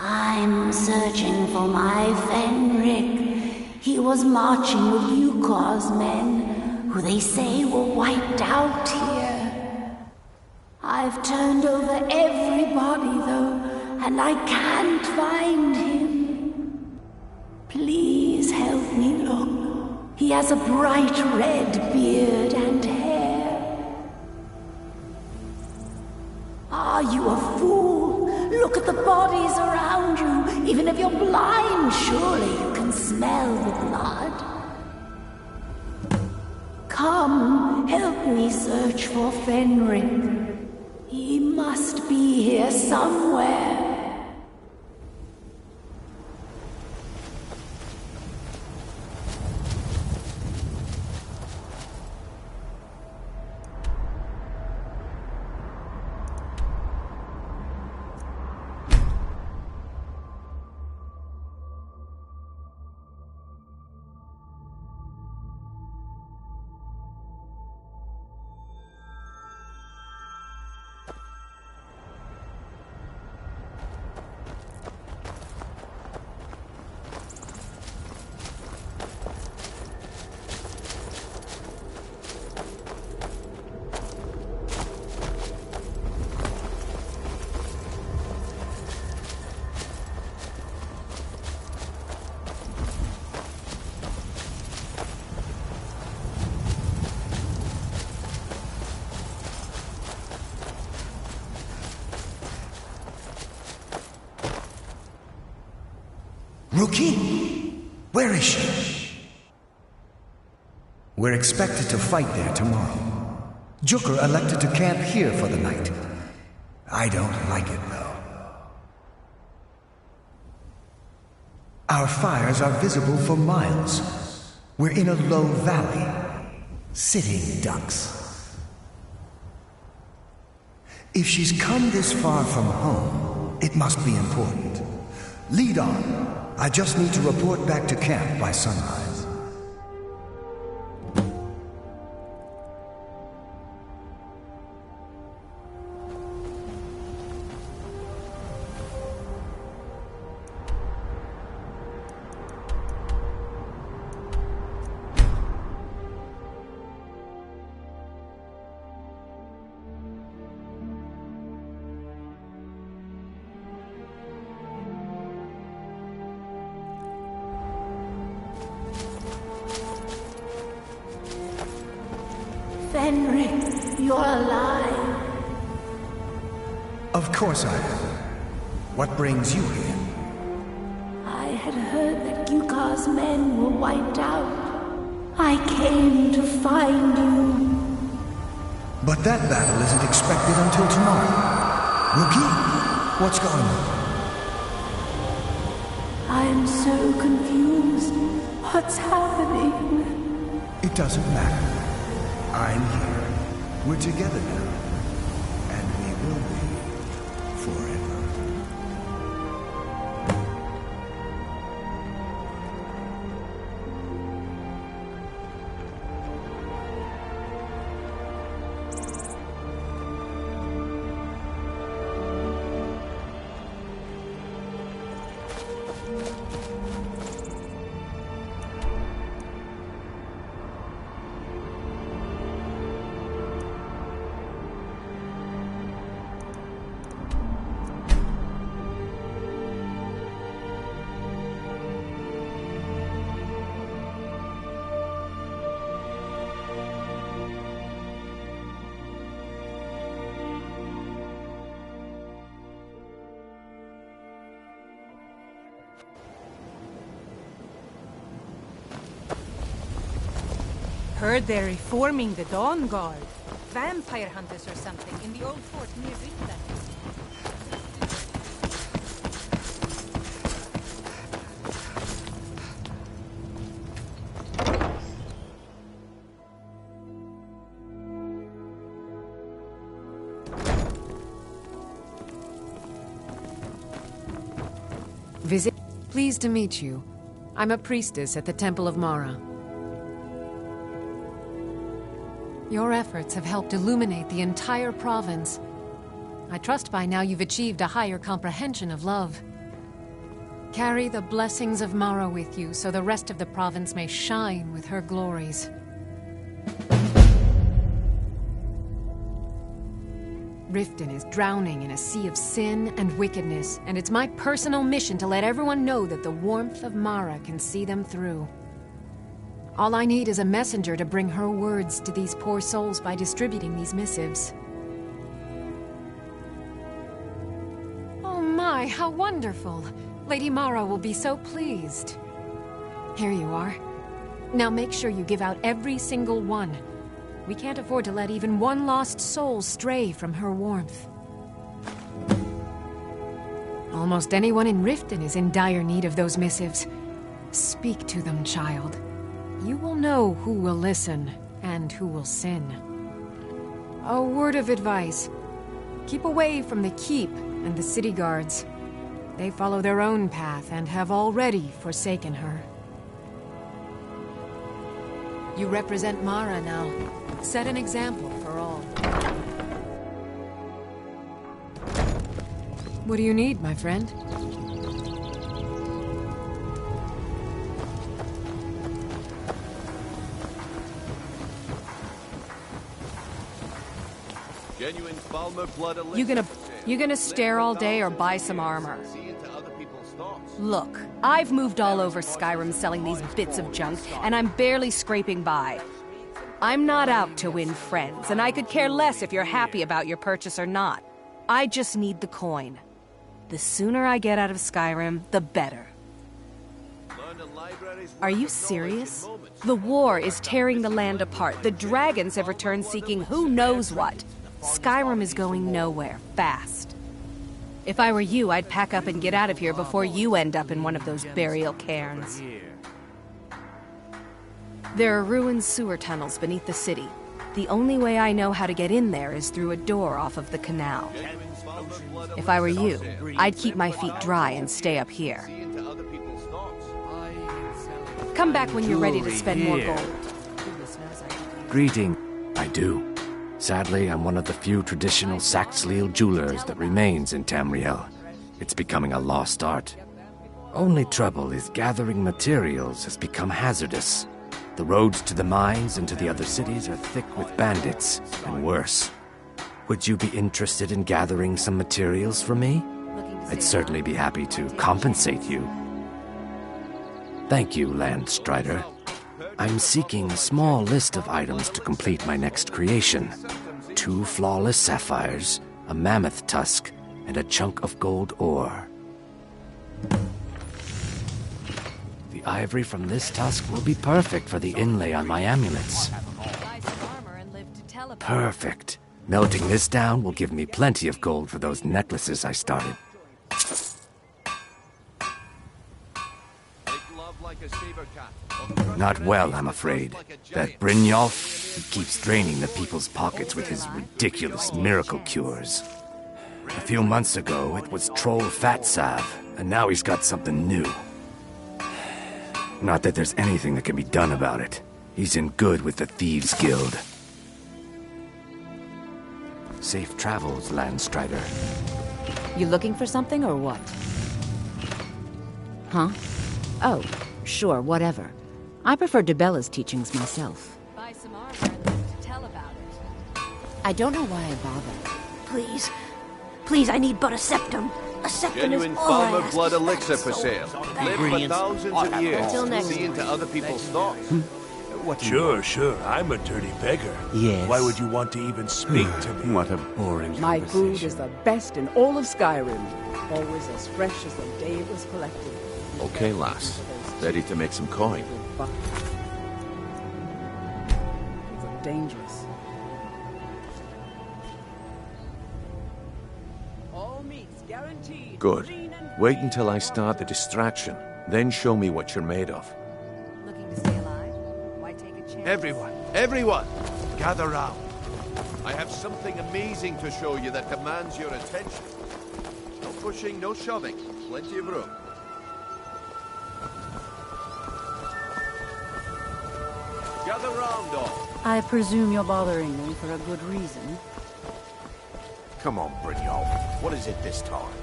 I'm searching for my Fenric. He was marching with Yukos men, who they say were wiped out here. I've turned over everybody, though, and I can't find him. Please help me look. He has a bright red beard and hair. Are you a fool? Look at the bodies around you. Even if you're blind, surely you can smell the blood. Come, help me search for Fenric. He must be here somewhere. Rookie? Where is she? We're expected to fight there tomorrow. Jukur elected to camp here for the night. I don't like it, though. Our fires are visible for miles. We're in a low valley. Sitting ducks. If she's come this far from home, it must be important. Lead on. I just need to report back to camp by sunrise. Fenric, you're alive. Of course I am. What brings you here? I had heard that Yukar's men were wiped out. I came to find you. But that battle isn't expected until tomorrow. Rookie, what's going on? I'm so confused. What's happening? It doesn't matter. I'm here. We're together now. And we will be forever. Heard they're reforming the Dawn Guard. Vampire hunters or something in the old fort near Vinland. Visit. Pleased to meet you. I'm a priestess at the Temple of Mara. Your efforts have helped illuminate the entire province. I trust by now you've achieved a higher comprehension of love. Carry the blessings of Mara with you, so the rest of the province may shine with her glories. Riften is drowning in a sea of sin and wickedness, and it's my personal mission to let everyone know that the warmth of Mara can see them through. All I need is a messenger to bring her words to these poor souls by distributing these missives. Oh my, how wonderful! Lady Mara will be so pleased. Here you are. Now make sure you give out every single one. We can't afford to let even one lost soul stray from her warmth. Almost anyone in Riften is in dire need of those missives. Speak to them, child. You will know who will listen and who will sin. A word of advice. Keep away from the Keep and the city guards. They follow their own path and have already forsaken her. You represent Mara now. Set an example for all. What do you need, my friend? Genuine Falmer blood. You gonna stare all day or buy some armor? Look, I've moved all over Skyrim selling these bits of junk, and I'm barely scraping by. I'm not out to win friends, and I could care less if you're happy about your purchase or not. I just need the coin. The sooner I get out of Skyrim, the better. Are you serious? The war is tearing the land apart. The dragons have returned seeking who knows what. Skyrim is going nowhere, fast. If I were you, I'd pack up and get out of here before you end up in one of those burial cairns. There are ruined sewer tunnels beneath the city. The only way I know how to get in there is through a door off of the canal. If I were you, I'd keep my feet dry and stay up here. Come back when you're ready to spend more gold. Greeting. I do. Sadly, I'm one of the few traditional Saxhleel jewelers that remains in Tamriel. It's becoming a lost art. Only trouble is gathering materials has become hazardous. The roads to the mines and to the other cities are thick with bandits, and worse. Would you be interested in gathering some materials for me? I'd certainly be happy to compensate you. Thank you, Landstrider. I'm seeking a small list of items to complete my next creation. 2 flawless sapphires, a mammoth tusk, and a chunk of gold ore. The ivory from this tusk will be perfect for the inlay on my amulets. Perfect. Melting this down will give me plenty of gold for those necklaces I started. Not well, I'm afraid. That Brynjolf, he keeps draining the people's pockets with his ridiculous miracle cures. A few months ago, it was Troll Fatsav, and now he's got something new. Not that there's anything that can be done about it. He's in good with the Thieves' Guild. Safe travels, Landstrider. You looking for something or what? Huh? Oh, sure, whatever. I prefer Debella's teachings myself. Buy some armor and live to tell about it. I don't know why I bother. Please. Please, I need but a septum. A septum Genuine is all I Falmer ask. blood elixir for sale. Live for thousands of years. Until next See into other people's thoughts. Sure. I'm a dirty beggar. Yes. Why would you want to even speak to me? What a boring My conversation. food is the best in all of Skyrim. Always as fresh as the day it was collected. Okay, lass. Ready to make some coin. It's dangerous. All meats guaranteed. Good. Wait until I start the distraction. Then show me what you're made of. Looking to stay alive? Why take a chance? Everyone, gather round. I have something amazing to show you that demands your attention. No pushing, no shoving. Plenty of room. Gather round, all. I presume you're bothering me for a good reason. Come on, Brynjolf. What is it this time?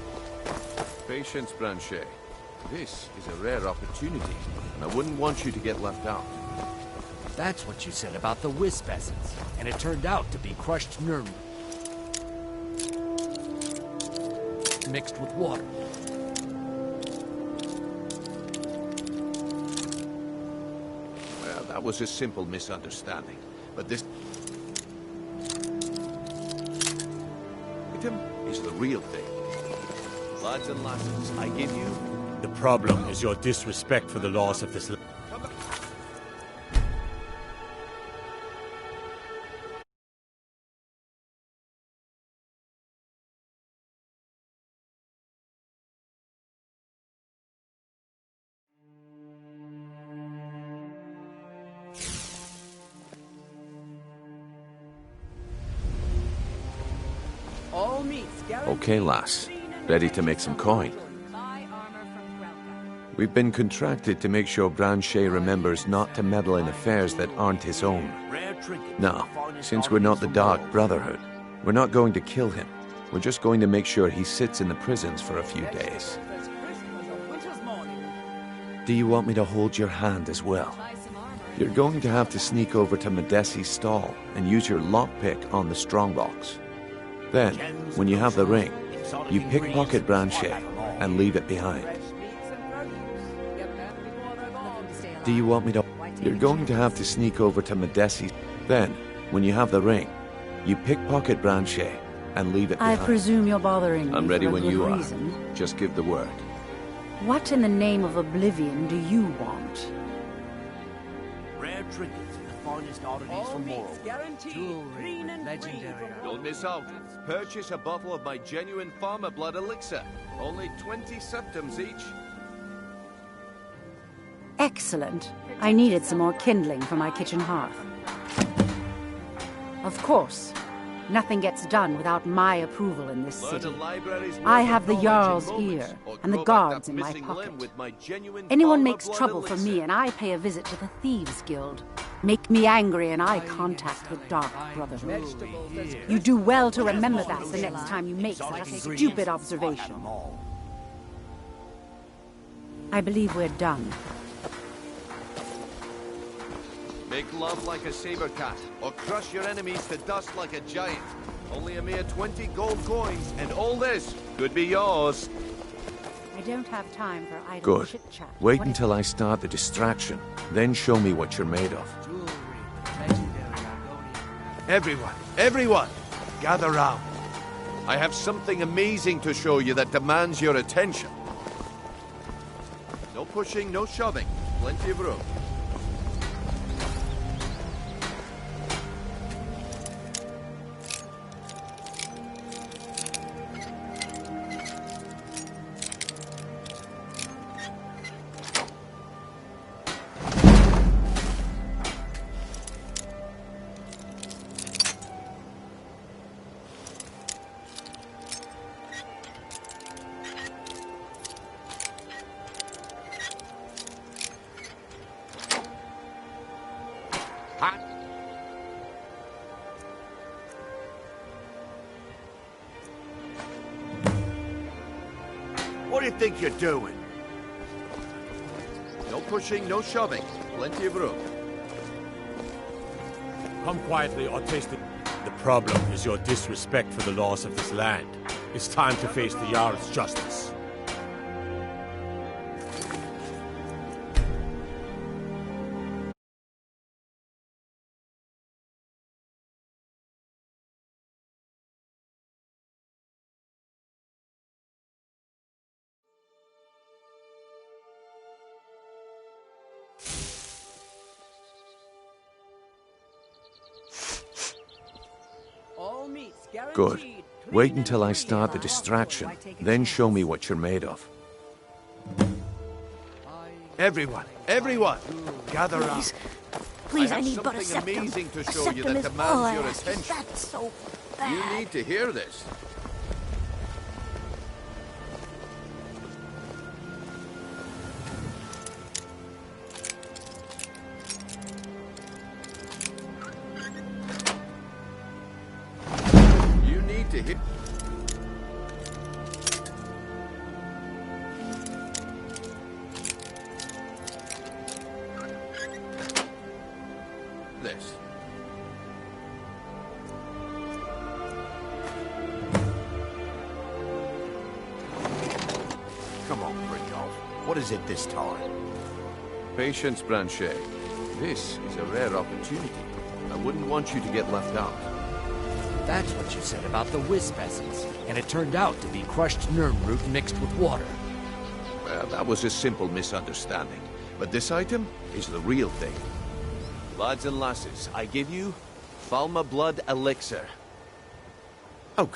Patience, Blanchet. This is a rare opportunity, and I wouldn't want you to get left out. That's what you said about the wisp essence, and it turned out to be crushed nerve mixed with water. Well, that was a simple misunderstanding, but this item is the real thing. Lads and lasses, I give you... The problem is your disrespect for the laws of this land. All meats guaranteed. Okay, lass. Ready to make some coin? We've been contracted to make sure Branchet remembers not to meddle in affairs that aren't his own. Now, since we're not the Dark Brotherhood, we're not going to kill him. We're just going to make sure he sits in the prisons for a few days. Do you want me to hold your hand as well? You're going to have to sneak over to Medesi's stall and use your lockpick on the strongbox. Then, when you have the ring, you pickpocket Branchet and leave it behind. Do you want me to... You're going to have to sneak over to Medesi. Then, when you have the ring, you pickpocket Branchet and leave it I behind. presume you're bothering me I'm ready for a when good you reason. are. Just give the word. What in the name of oblivion do you want? Rare trinkets and the finest oddities from Morrow. Jewelry, legendary. Don't miss out. Purchase a bottle of my genuine farmer blood elixir. Only 20 septims each. Excellent. I needed some more kindling for my kitchen hearth. Of course. Nothing gets done without my approval in this city. I have the Jarl's ear and the guards in my pocket. Anyone makes trouble for me and I pay a visit to the Thieves' Guild. Make me angry and I contact the Dark Brotherhood. You do well to remember that the next time you make such a stupid observation. I believe we're done. Make love like a saber cat, or crush your enemies to dust like a giant. Only a mere 20 gold coins, and all this could be yours. I don't have time for idle Good. chit-chat. Wait until I start the distraction, then show me what you're made of. Everyone, gather round. I have something amazing to show you that demands your attention. No pushing, no shoving. Plenty of room. What do you think you're doing? No pushing, no shoving. Plenty of room. Come quietly or taste it. The problem is your disrespect for the laws of this land. It's time to face the Jarl's justice. Good. Wait until I start the distraction, then show me what you're made of. Everyone, gather round. Please, I I have need but a something septum. amazing to A show you septum that is all I demands your ask. attention. That's so You bad. need to hear this. You need to hear... What is it this time? Patience, Blanchet. This is a rare opportunity. I wouldn't want you to get left out. That's what you said about the wisp essence, and it turned out to be crushed nerm root mixed with water. Well, that was a simple misunderstanding. But this item is the real thing. Lads and lasses, I give you Falma Blood Elixir. Oh.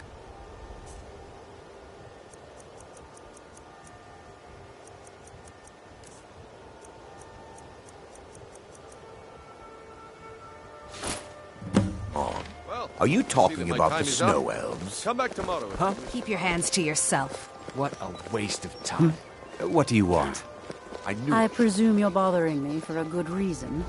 Are you talking about the snow elves? Come back tomorrow. Huh? Keep your hands to yourself. What a waste of time. What do you want? I presume you're bothering me for a good reason.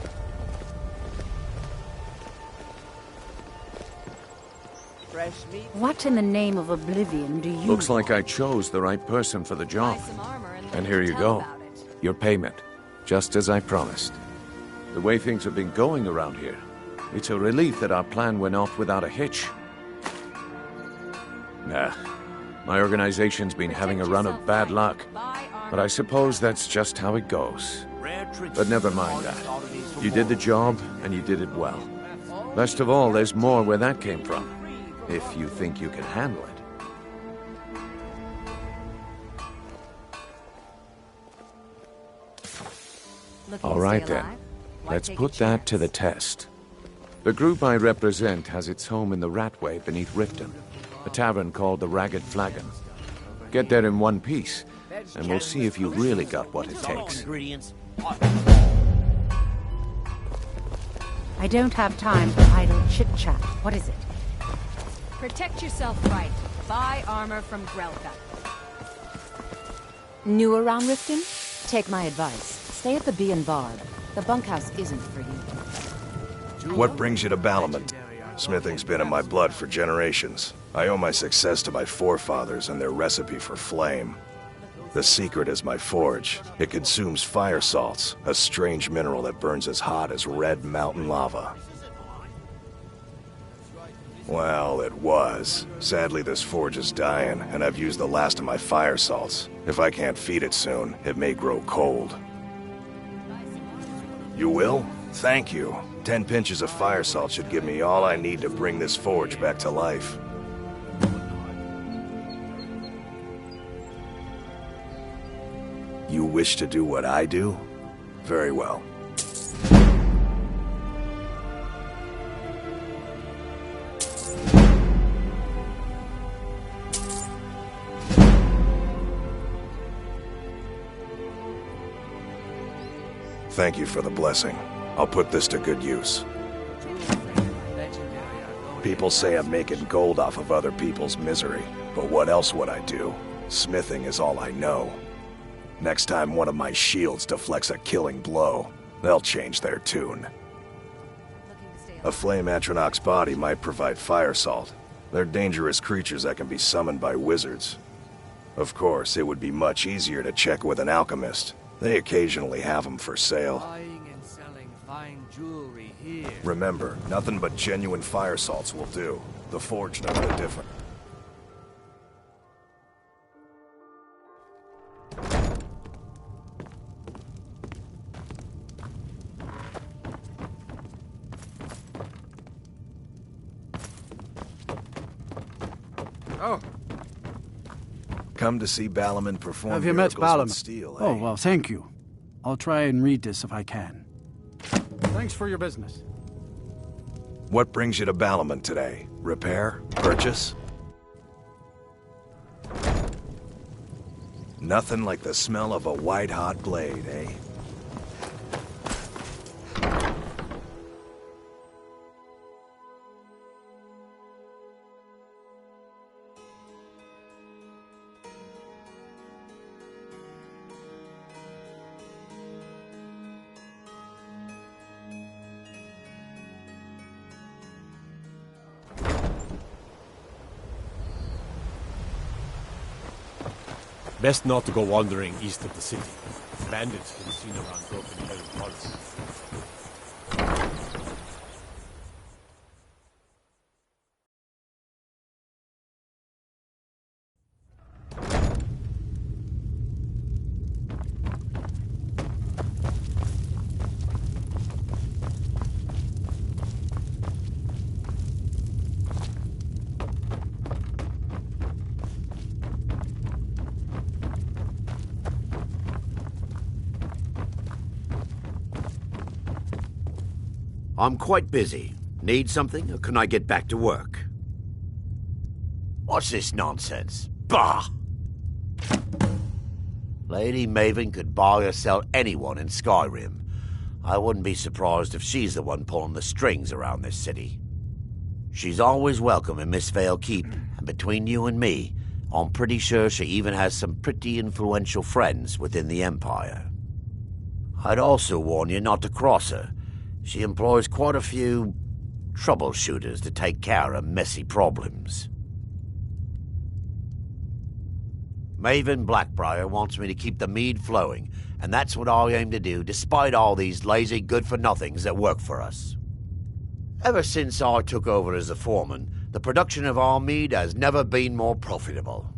What in the name of oblivion do you Looks like I chose the right person for the job. And here you go. Your payment. Just as I promised. The way things have been going around here, it's a relief that our plan went off without a hitch. Nah. My organization's been having a run of bad luck. But I suppose that's just how it goes. But never mind that. You did the job, and you did it well. Best of all, there's more where that came from. If you think you can handle it. All right then. Let's put that to the test. The group I represent has its home in the Ratway beneath Riften, a tavern called the Ragged Flagon. Get there in one piece, and we'll see if you really got what it takes. I don't have time for idle chit-chat. What is it? Protect yourself right. Buy armor from Grelka. New around Riften? Take my advice. Stay at the Bee and Barb. The bunkhouse isn't for you. What brings you to Balamant? Smithing's been in my blood for generations. I owe my success to my forefathers and their recipe for flame. The secret is my forge. It consumes fire salts, a strange mineral that burns as hot as red mountain lava. Well, it was. Sadly, this forge is dying, and I've used the last of my fire salts. If I can't feed it soon, it may grow cold. You will? Thank you. 10 pinches of fire salt should give me all I need to bring this forge back to life. You wish to do what I do? Very well. Thank you for the blessing. I'll put this to good use. People say I'm making gold off of other people's misery, but what else would I do? Smithing is all I know. Next time one of my shields deflects a killing blow, they'll change their tune. A flame Atronach's body might provide fire salt. They're dangerous creatures that can be summoned by wizards. Of course, it would be much easier to check with an alchemist. They occasionally have them for sale. Buying and selling fine jewelry here. Remember, nothing but genuine fire salts will do. The forge knows the difference. Oh. Come to see Balaman perform Have you met miracles with Balaman? steel, Oh, well, thank you. I'll try and read this if I can. Thanks for your business. What brings you to Balaman today? Repair? Purchase? Nothing like the smell of a white-hot blade, eh? Best not to go wandering east of the city. Bandits can be seen around Broken Hill once. I'm quite busy. Need something, or can I get back to work? What's this nonsense? Bah! Lady Maven could buy or sell anyone in Skyrim. I wouldn't be surprised if she's the one pulling the strings around this city. She's always welcome in Mistveil Keep, and between you and me, I'm pretty sure she even has some pretty influential friends within the Empire. I'd also warn you not to cross her. She employs quite a few troubleshooters to take care of messy problems. Maven Blackbriar wants me to keep the mead flowing, and that's what I aim to do despite all these lazy good-for-nothings that work for us. Ever since I took over as the foreman, the production of our mead has never been more profitable.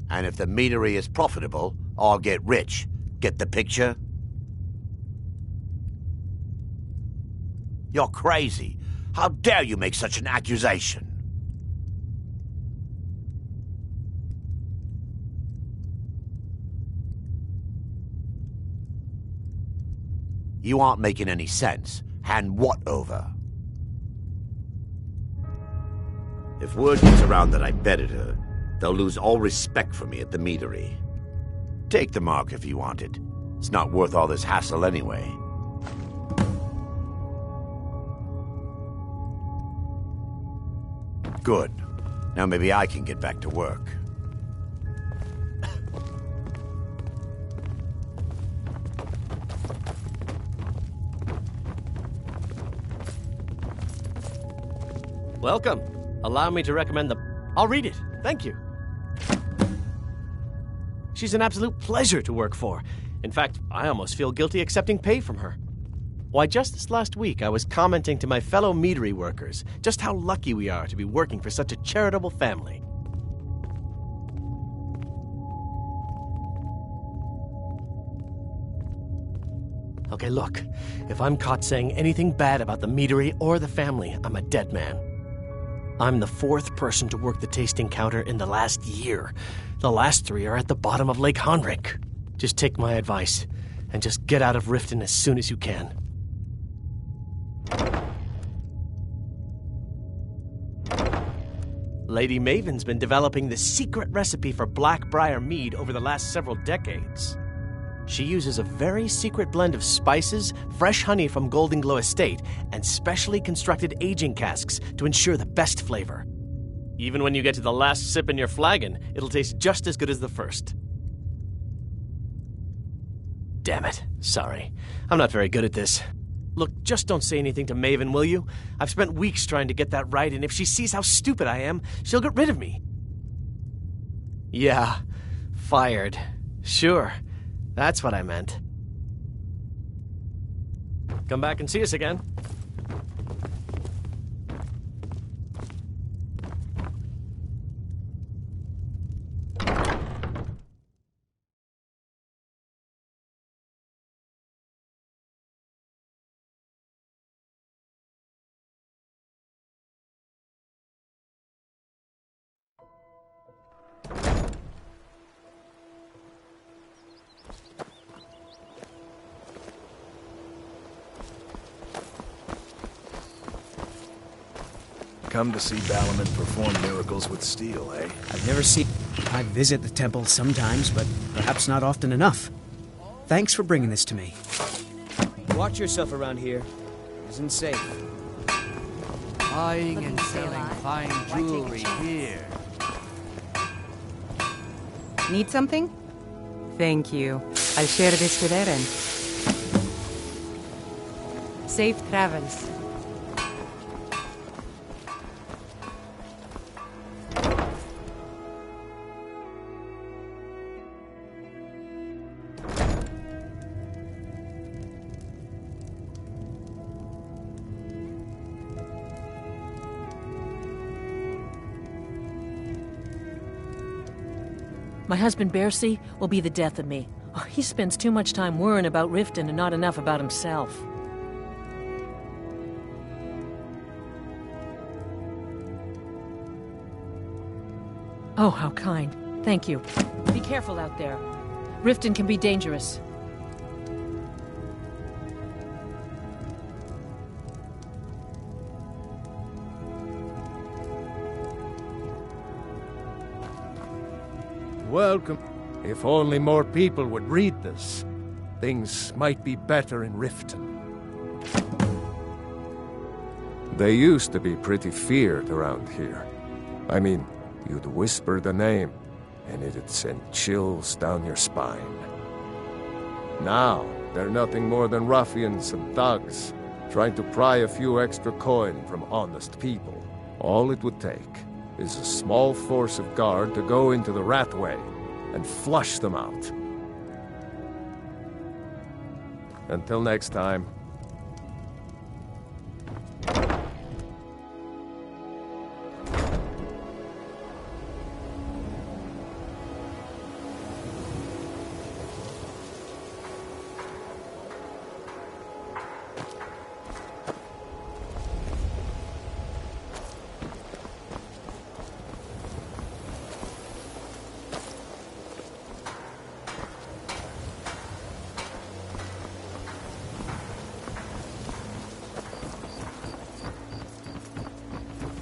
And if the meadery is profitable, I'll get rich. Get the picture? You're crazy. How dare you make such an accusation? You aren't making any sense. Hand what over? If word gets around that I betted her, they'll lose all respect for me at the meadery. Take the mark if you want it. It's not worth all this hassle anyway. Good. Now maybe I can get back to work. Welcome. Allow me to recommend the... I'll read it. Thank you. She's an absolute pleasure to work for. In fact, I almost feel guilty accepting pay from her. Why, just this last week, I was commenting to my fellow meadery workers just how lucky we are to be working for such a charitable family. Okay, look. If I'm caught saying anything bad about the meadery or the family, I'm a dead man. I'm the 4th person to work the tasting counter in the last year. The last 3 are at the bottom of Lake Honrick. Just take my advice, and just get out of Riften as soon as you can. Lady Maven's been developing the secret recipe for Blackbriar mead over the last several decades. She uses a very secret blend of spices, fresh honey from Golden Glow Estate, and specially constructed aging casks to ensure the best flavor. Even when you get to the last sip in your flagon, it'll taste just as good as the first. Damn it. Sorry. I'm not very good at this. Look, just don't say anything to Maven, will you? I've spent weeks trying to get that right, and if she sees how stupid I am, she'll get rid of me. Yeah, fired. Sure. That's what I meant. Come back and see us again. Come to see Balaman perform miracles with steel, eh? I've never seen... I visit the temple sometimes, but perhaps not often enough. Thanks for bringing this to me. Watch yourself around here. It isn't safe. Buying and selling fine jewelry here. Need something? Thank you. I'll share this with Eren. Safe travels. My husband, Bercy, will be the death of me. Oh, he spends too much time worrying about Riften and not enough about himself. Oh, how kind. Thank you. Be careful out there. Riften can be dangerous. welcome. If only more people would read this, things might be better in Riften. They used to be pretty feared around here. I mean, you'd whisper the name, and it'd send chills down your spine. Now, they're nothing more than ruffians and thugs, trying to pry a few extra coin from honest people. All it would take is a small force of guard to go into the Ratway and flush them out. Until next time.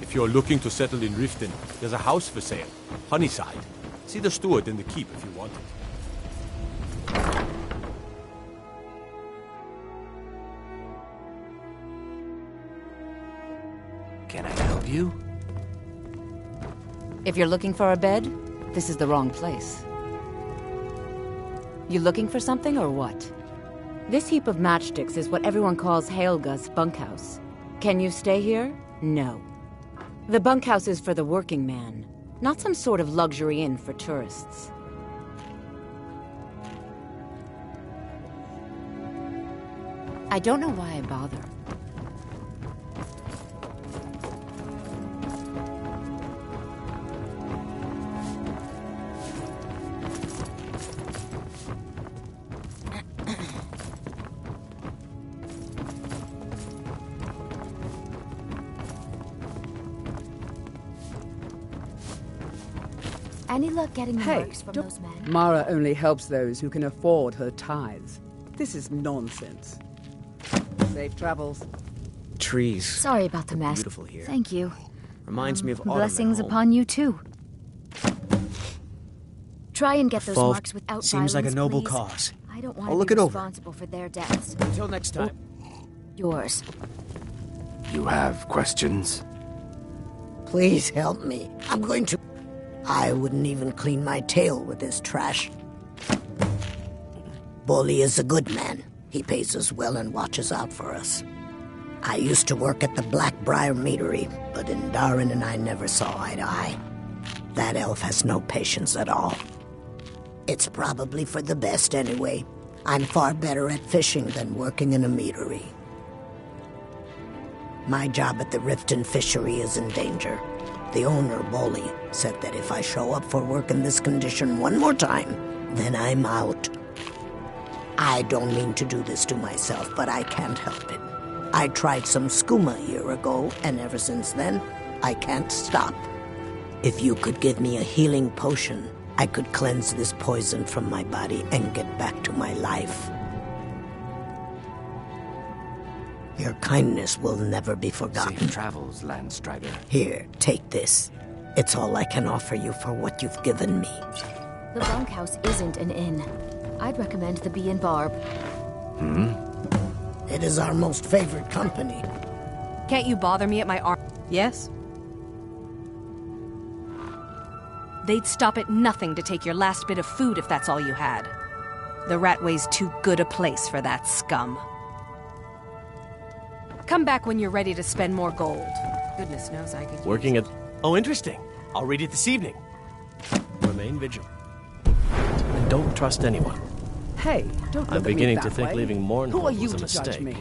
If you're looking to settle in Riften, there's a house for sale, Honeyside. See the steward in the keep if you want it. Can I help you? If you're looking for a bed, this is the wrong place. You looking for something or what? This heap of matchsticks is what everyone calls Helga's bunkhouse. Can you stay here? No. The bunkhouse is for the working man, not some sort of luxury inn for tourists. I don't know why I bother. Any luck getting the marks from those men? Mara only helps those who can afford her tithes. This is nonsense. Safe travels. Trees. Sorry about the mess. Beautiful here. Thank you. Reminds me of autumn Blessings at home. upon you too. Try and get those Fall marks without seems violence, like a noble please. cause. I don't want I'll to look be it over. responsible for their deaths. Until next time. Yours. You have questions? Please help me. I'm going to... I wouldn't even clean my tail with this trash. Bolly is a good man. He pays us well and watches out for us. I used to work at the Blackbriar Meadery, but Indarin and I never saw eye to eye. That elf has no patience at all. It's probably for the best anyway. I'm far better at fishing than working in a meadery. My job at the Riften fishery is in danger. The owner, Bolly, said that if I show up for work in this condition one more time, then I'm out. I don't mean to do this to myself, but I can't help it. I tried some skooma a year ago, and ever since then, I can't stop. If you could give me a healing potion, I could cleanse this poison from my body and get back to my life. Your kindness will never be forgotten. Safe travels, Landstrider. Here, take this. It's all I can offer you for what you've given me. The bunkhouse isn't an inn. I'd recommend the Bee and Barb. It is our most favorite company. Can't you bother me at my arm? Yes? They'd stop at nothing to take your last bit of food if that's all you had. The Ratway's too good a place for that scum. Come back when you're ready to spend more gold. Goodness knows I could Working at... Oh, interesting. I'll read it this evening. Remain vigilant. And don't trust anyone. Hey, don't look I'm at me beginning that to think way. leaving Who are Mournhold you was a to judge mistake. me?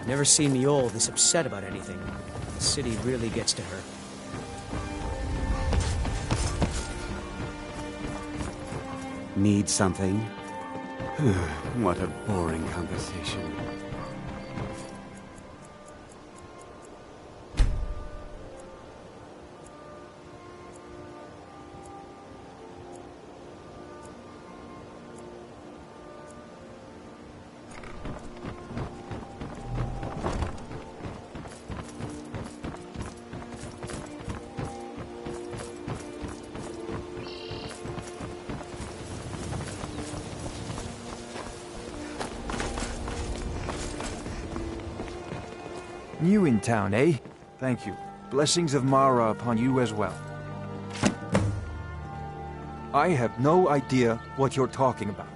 Never seen Miol this upset about anything. The city really gets to her. Need something? What a boring conversation. New in town, eh? Thank you. Blessings of Mara upon you as well. I have no idea what you're talking about.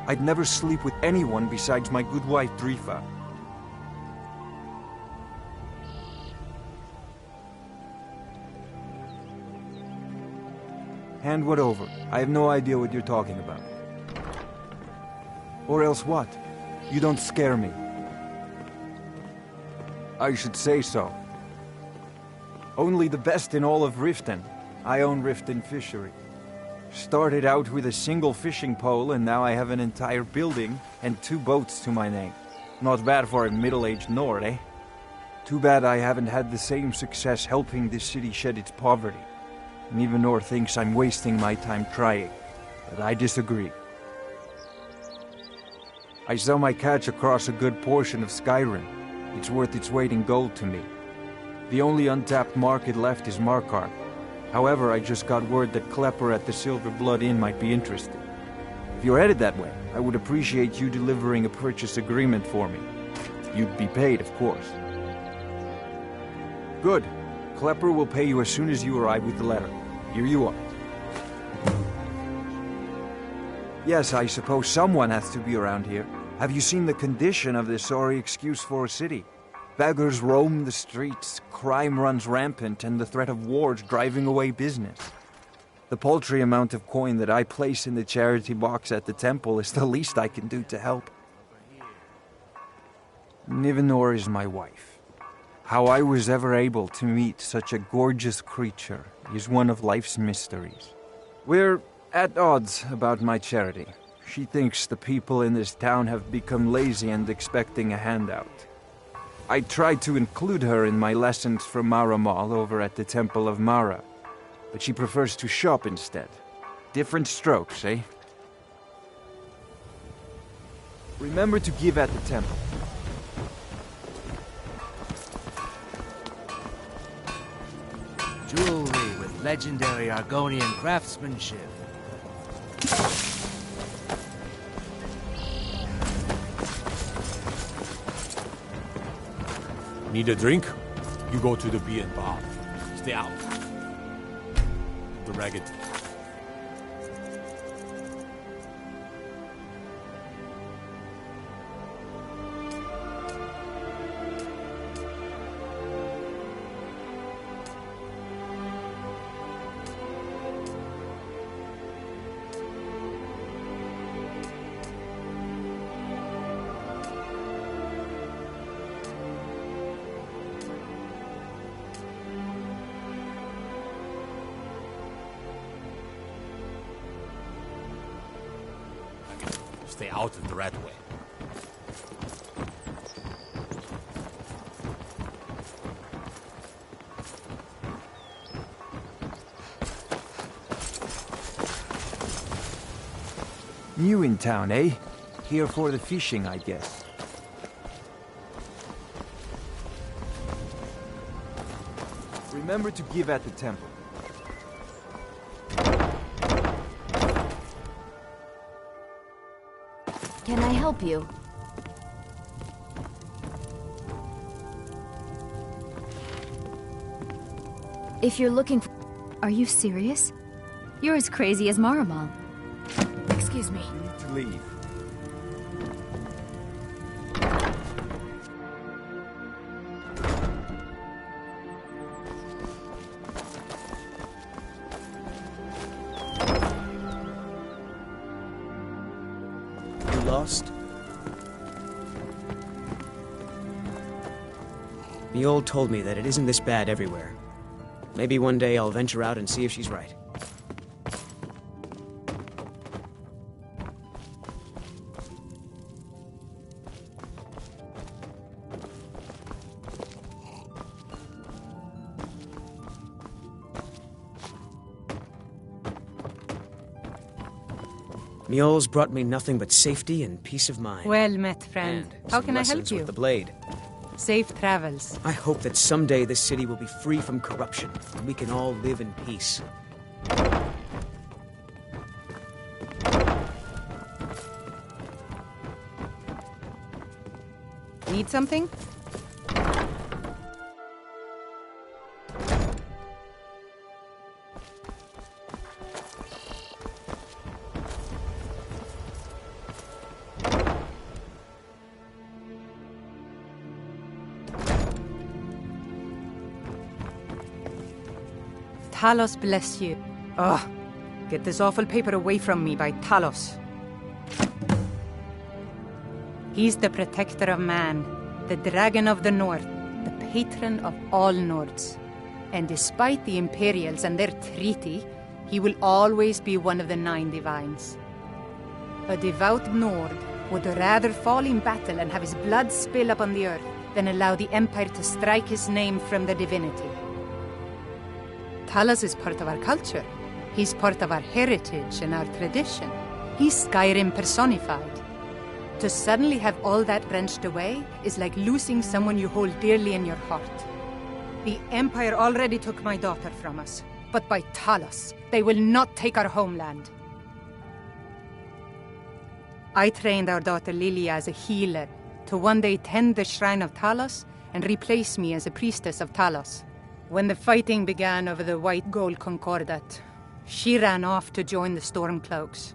I'd never sleep with anyone besides my good wife, Drifa. Hand what over? I have no idea what you're talking about. Or else what? You don't scare me. I should say so. Only the best in all of Riften. I own Riften Fishery. Started out with a single fishing pole, and now I have an entire building and 2 boats to my name. Not bad for a middle-aged Nord, eh? Too bad I haven't had the same success helping this city shed its poverty. And even Nord thinks I'm wasting my time trying. But I disagree. I sell my catch across a good portion of Skyrim. It's worth its weight in gold to me. The only untapped market left is Markarth. However, I just got word that Klepper at the Silver Blood Inn might be interested. If you're headed that way, I would appreciate you delivering a purchase agreement for me. You'd be paid, of course. Good. Klepper will pay you as soon as you arrive with the letter. Here you are. Yes, I suppose someone has to be around here. Have you seen the condition of this sorry excuse for a city? Beggars roam the streets, crime runs rampant, and the threat of war's driving away business. The paltry amount of coin that I place in the charity box at the temple is the least I can do to help. Nivenor is my wife. How I was ever able to meet such a gorgeous creature is one of life's mysteries. We're at odds about my charity. She thinks the people in this town have become lazy and expecting a handout. I tried to include her in my lessons from Maramal over at the Temple of Mara, but she prefers to shop instead. Different strokes, eh? Remember to give at the temple. Jewelry with legendary Argonian craftsmanship. Need a drink? You go to the B&B bar. Stay out. The ragged. Stay out of the rat way. New in town, eh? Here for the fishing, I guess. Remember to give at the temple. Can I help you? If you're looking for... Are you serious? You're as crazy as Maramal. Excuse me. You need to leave. You lost? Mjol told me that it isn't this bad everywhere. Maybe one day I'll venture out and see if she's right. Mjol's brought me nothing but safety and peace of mind. Well met, friend. And How some can I help lessons you? with the blade. Safe travels. I hope that someday this city will be free from corruption, and we can all live in peace. Need something? Talos bless you. Ugh. Get this awful paper away from me by Talos. He's the protector of man, the dragon of the north, the patron of all Nords. And despite the Imperials and their treaty, he will always be one of the 9 divines. A devout Nord would rather fall in battle and have his blood spill upon the earth than allow the Empire to strike his name from the divinity. Talos is part of our culture. He's part of our heritage and our tradition. He's Skyrim personified. To suddenly have all that wrenched away is like losing someone you hold dearly in your heart. The Empire already took my daughter from us, but by Talos, they will not take our homeland. I trained our daughter Lilia as a healer to one day tend the shrine of Talos and replace me as a priestess of Talos. When the fighting began over the White Gold Concordat, she ran off to join the Stormcloaks.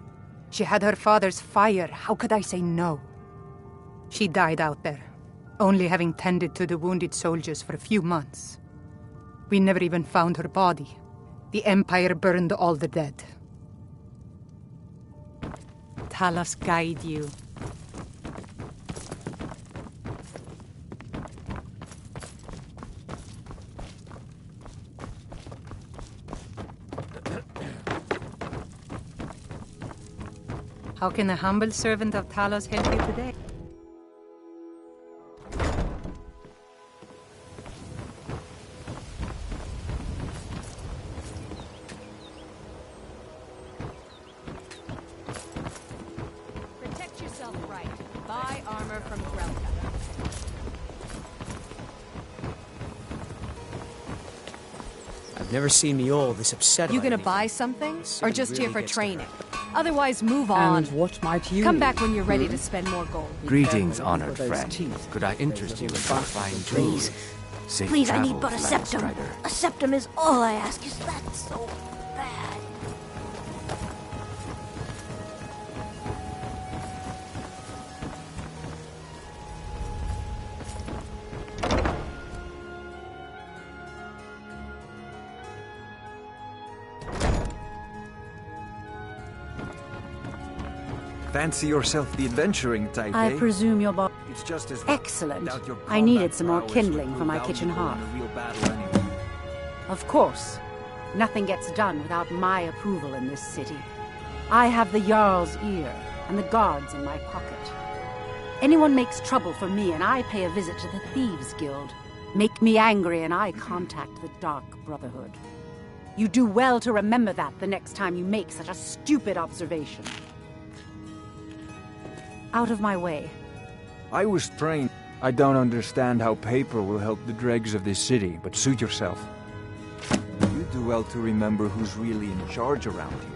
She had her father's fire. How could I say no? She died out there, only having tended to the wounded soldiers for a few months. We never even found her body. The Empire burned all the dead. Talos guide you. How can a humble servant of Talos help you today? Protect yourself right. Buy armor from Grelka. I've never seen Mjol this upset You about gonna anything. buy something? City Or just here really for gets to training? Otherwise, move on. And what might you... Come back when you're ready to spend more gold. Greetings, honored friend. Could I interest you in our fine jewels? Safe Please, I need travels, but a septum. Landstrider. A septum is all I ask. Is that so bad? Fancy yourself the adventuring type, I eh? presume your boss. It's just as Excellent. without your I needed combat some more prowess kindling would for my prove kitchen valuable hearth. in a real battle anyway. Of course. Nothing gets done without my approval in this city. I have the Jarl's ear and the guards in my pocket. Anyone makes trouble for me and I pay a visit to the Thieves' Guild. Make me angry and I contact the Dark Brotherhood. You do well to remember that the next time you make such a stupid observation. Out of my way. I was trained. I don't understand how paper will help the dregs of this city, but suit yourself. You do well to remember who's really in charge around here.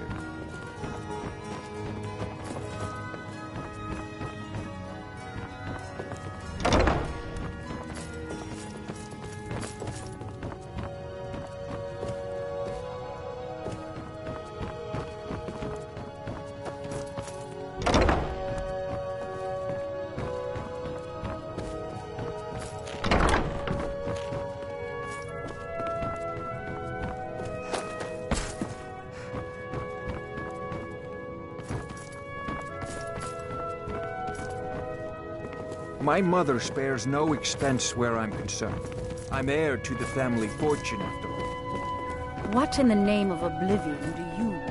My mother spares no expense where I'm concerned. I'm heir to the family fortune, after all. What in the name of oblivion do you want?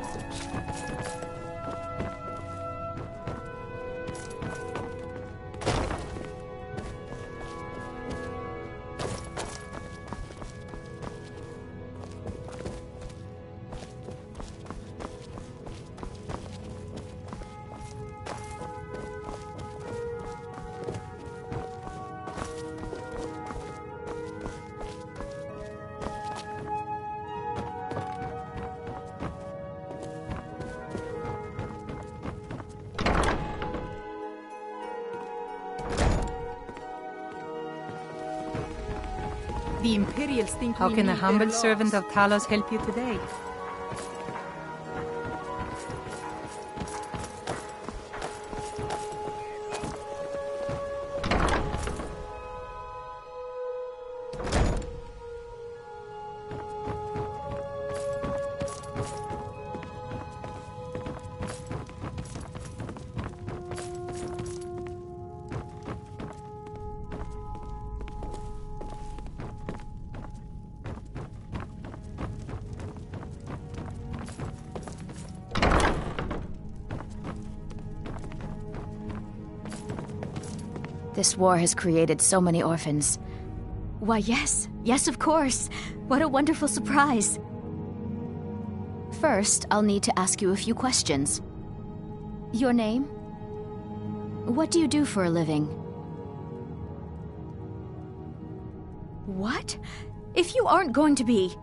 The Imperials think how can a humble servant of Talos help you today? This war has created so many orphans. Why, yes. Yes, of course. What a wonderful surprise. First, I'll need to ask you a few questions. Your name? What do you do for a living? What? If you aren't going to be...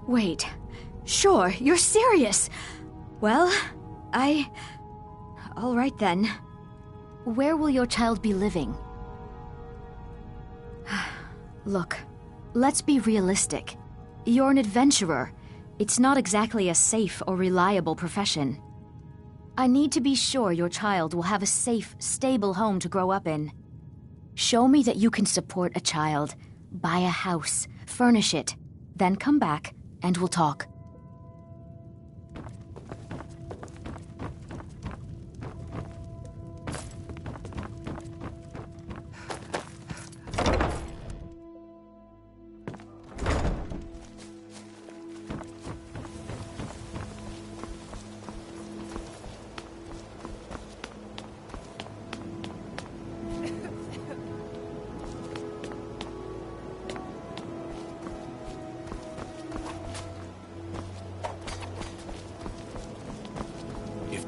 Wait. Sure, you're serious. Well, all right then. Where will your child be living? Look, let's be realistic. You're an adventurer. It's not exactly a safe or reliable profession. I need to be sure your child will have a safe, stable home to grow up in. Show me that you can support a child. Buy a house, furnish it, then come back and we'll talk.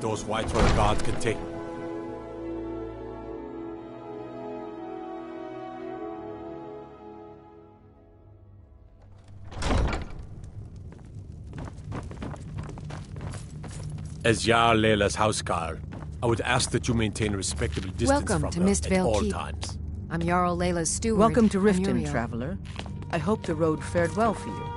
Those Whiterun guards can take... As Jarl Layla's houseguard, I would ask that you maintain a respectable distance Welcome from to her Mistvale at all Keep. times. I'm Jarl Layla's steward. Welcome to Riften, Muriel. traveler. I hope the road fared well for you.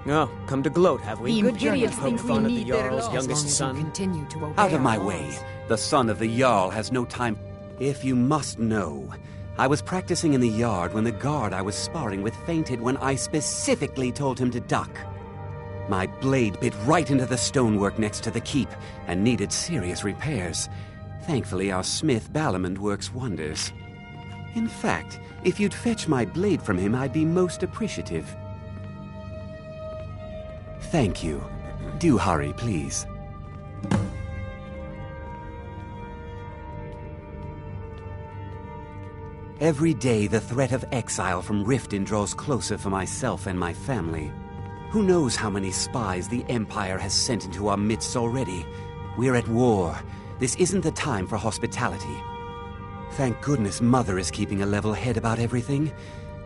Oh, come to gloat, have we? The Good journey, Imperials think we fun of the need their Jarl's laws. youngest As long as you son. continue to obey Out of my our way. laws. The son of the Jarl has no time. If you must know, I was practicing in the yard when the guard I was sparring with fainted when I specifically told him to duck. My blade bit right into the stonework next to the keep and needed serious repairs. Thankfully, our smith Balamond works wonders. In fact, if you'd fetch my blade from him, I'd be most appreciative. Thank you. Do hurry, please. Every day, the threat of exile from Riften draws closer for myself and my family. Who knows how many spies the Empire has sent into our midst already? We're at war. This isn't the time for hospitality. Thank goodness Mother is keeping a level head about everything.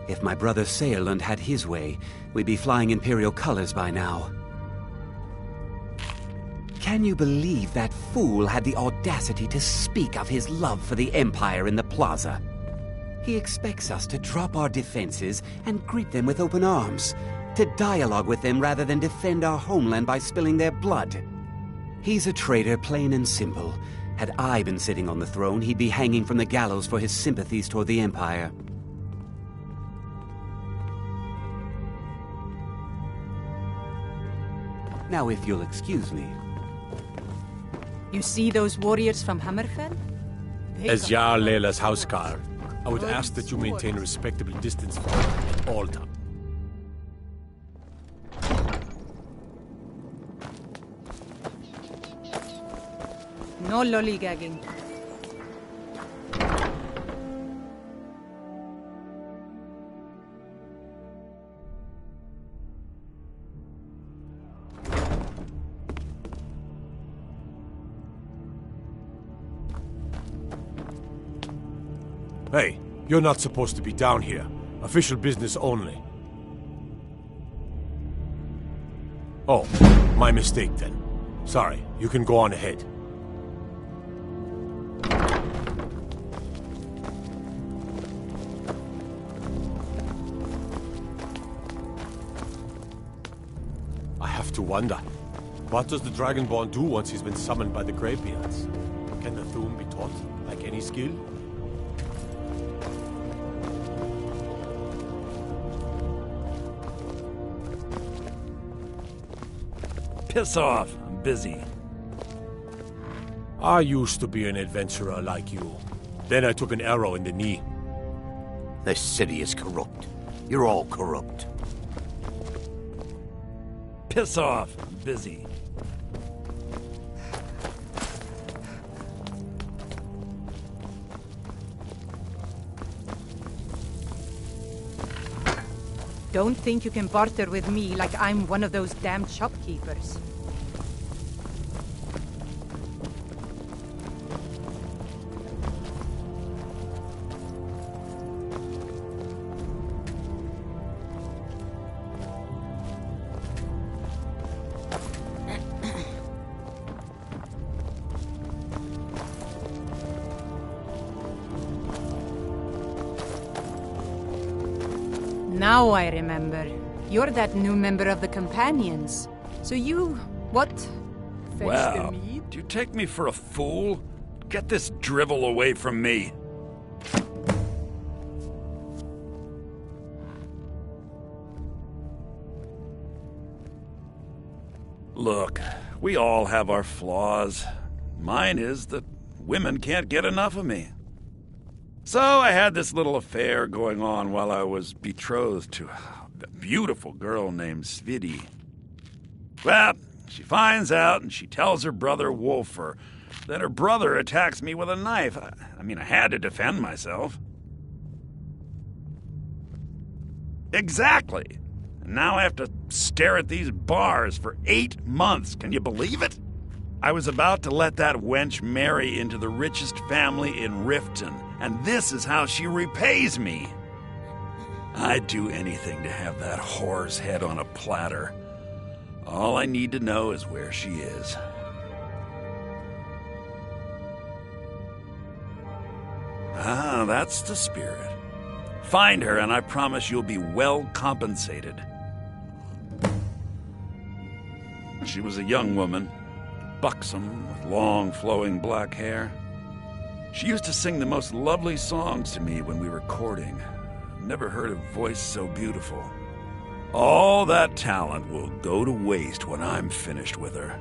If my brother Saerlund had his way, we'd be flying Imperial colors by now. Can you believe that fool had the audacity to speak of his love for the Empire in the plaza? He expects us to drop our defenses and greet them with open arms, to dialogue with them rather than defend our homeland by spilling their blood. He's a traitor, plain and simple. Had I been sitting on the throne, he'd be hanging from the gallows for his sympathies toward the Empire. Now, if you'll excuse me. You see those warriors from Hammerfell? As Jarl Layla's houseguard, I would ask that you maintain a respectable distance from her at all times. No lollygagging. Hey, you're not supposed to be down here. Official business only. Oh, my mistake then. Sorry, you can go on ahead. I have to wonder, what does the Dragonborn do once he's been summoned by the Greybeards? Can the Thu'um be taught, like any skill? Piss off. I'm busy. I used to be an adventurer like you. Then I took an arrow in the knee. This city is corrupt. You're all corrupt. Piss off. I'm busy. Don't think you can barter with me like I'm one of those damn shopkeepers. Now I remember. You're that new member of the Companions. So you... what? Fetch Wow. the mead? Do you take me for a fool? Get this drivel away from me. Look, we all have our flaws. Mine is that women can't get enough of me. So I had this little affair going on while I was betrothed to a beautiful girl named Svidi. Well, she finds out and she tells her brother Wolfer. Then her brother attacks me with a knife. I mean, I had to defend myself. Exactly. And now I have to stare at these bars for 8 months. Can you believe it? I was about to let that wench marry into the richest family in Riften, and this is how she repays me. I'd do anything to have that whore's head on a platter. All I need to know is where she is. Ah, that's the spirit. Find her, and I promise you'll be well compensated. She was a young woman, buxom, with long, flowing black hair. She used to sing the most lovely songs to me when we were courting. Never heard a voice so beautiful. All that talent will go to waste when I'm finished with her.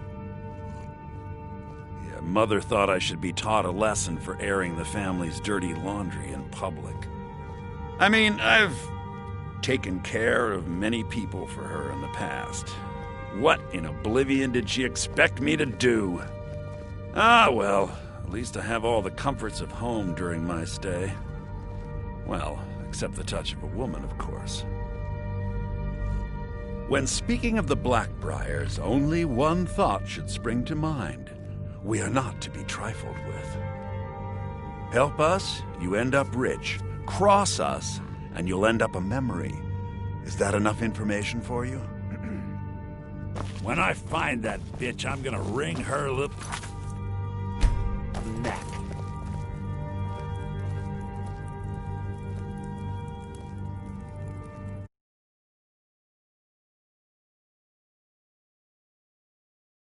Yeah, Mother thought I should be taught a lesson for airing the family's dirty laundry in public. I mean, I've taken care of many people for her in the past. What in oblivion did she expect me to do? Ah, well, at least I have all the comforts of home during my stay. Well, except the touch of a woman, of course. When speaking of the Blackbriars, only one thought should spring to mind. We are not to be trifled with. Help us, you end up rich. Cross us, and you'll end up a memory. Is that enough information for you? When I find that bitch, I'm gonna wring her neck.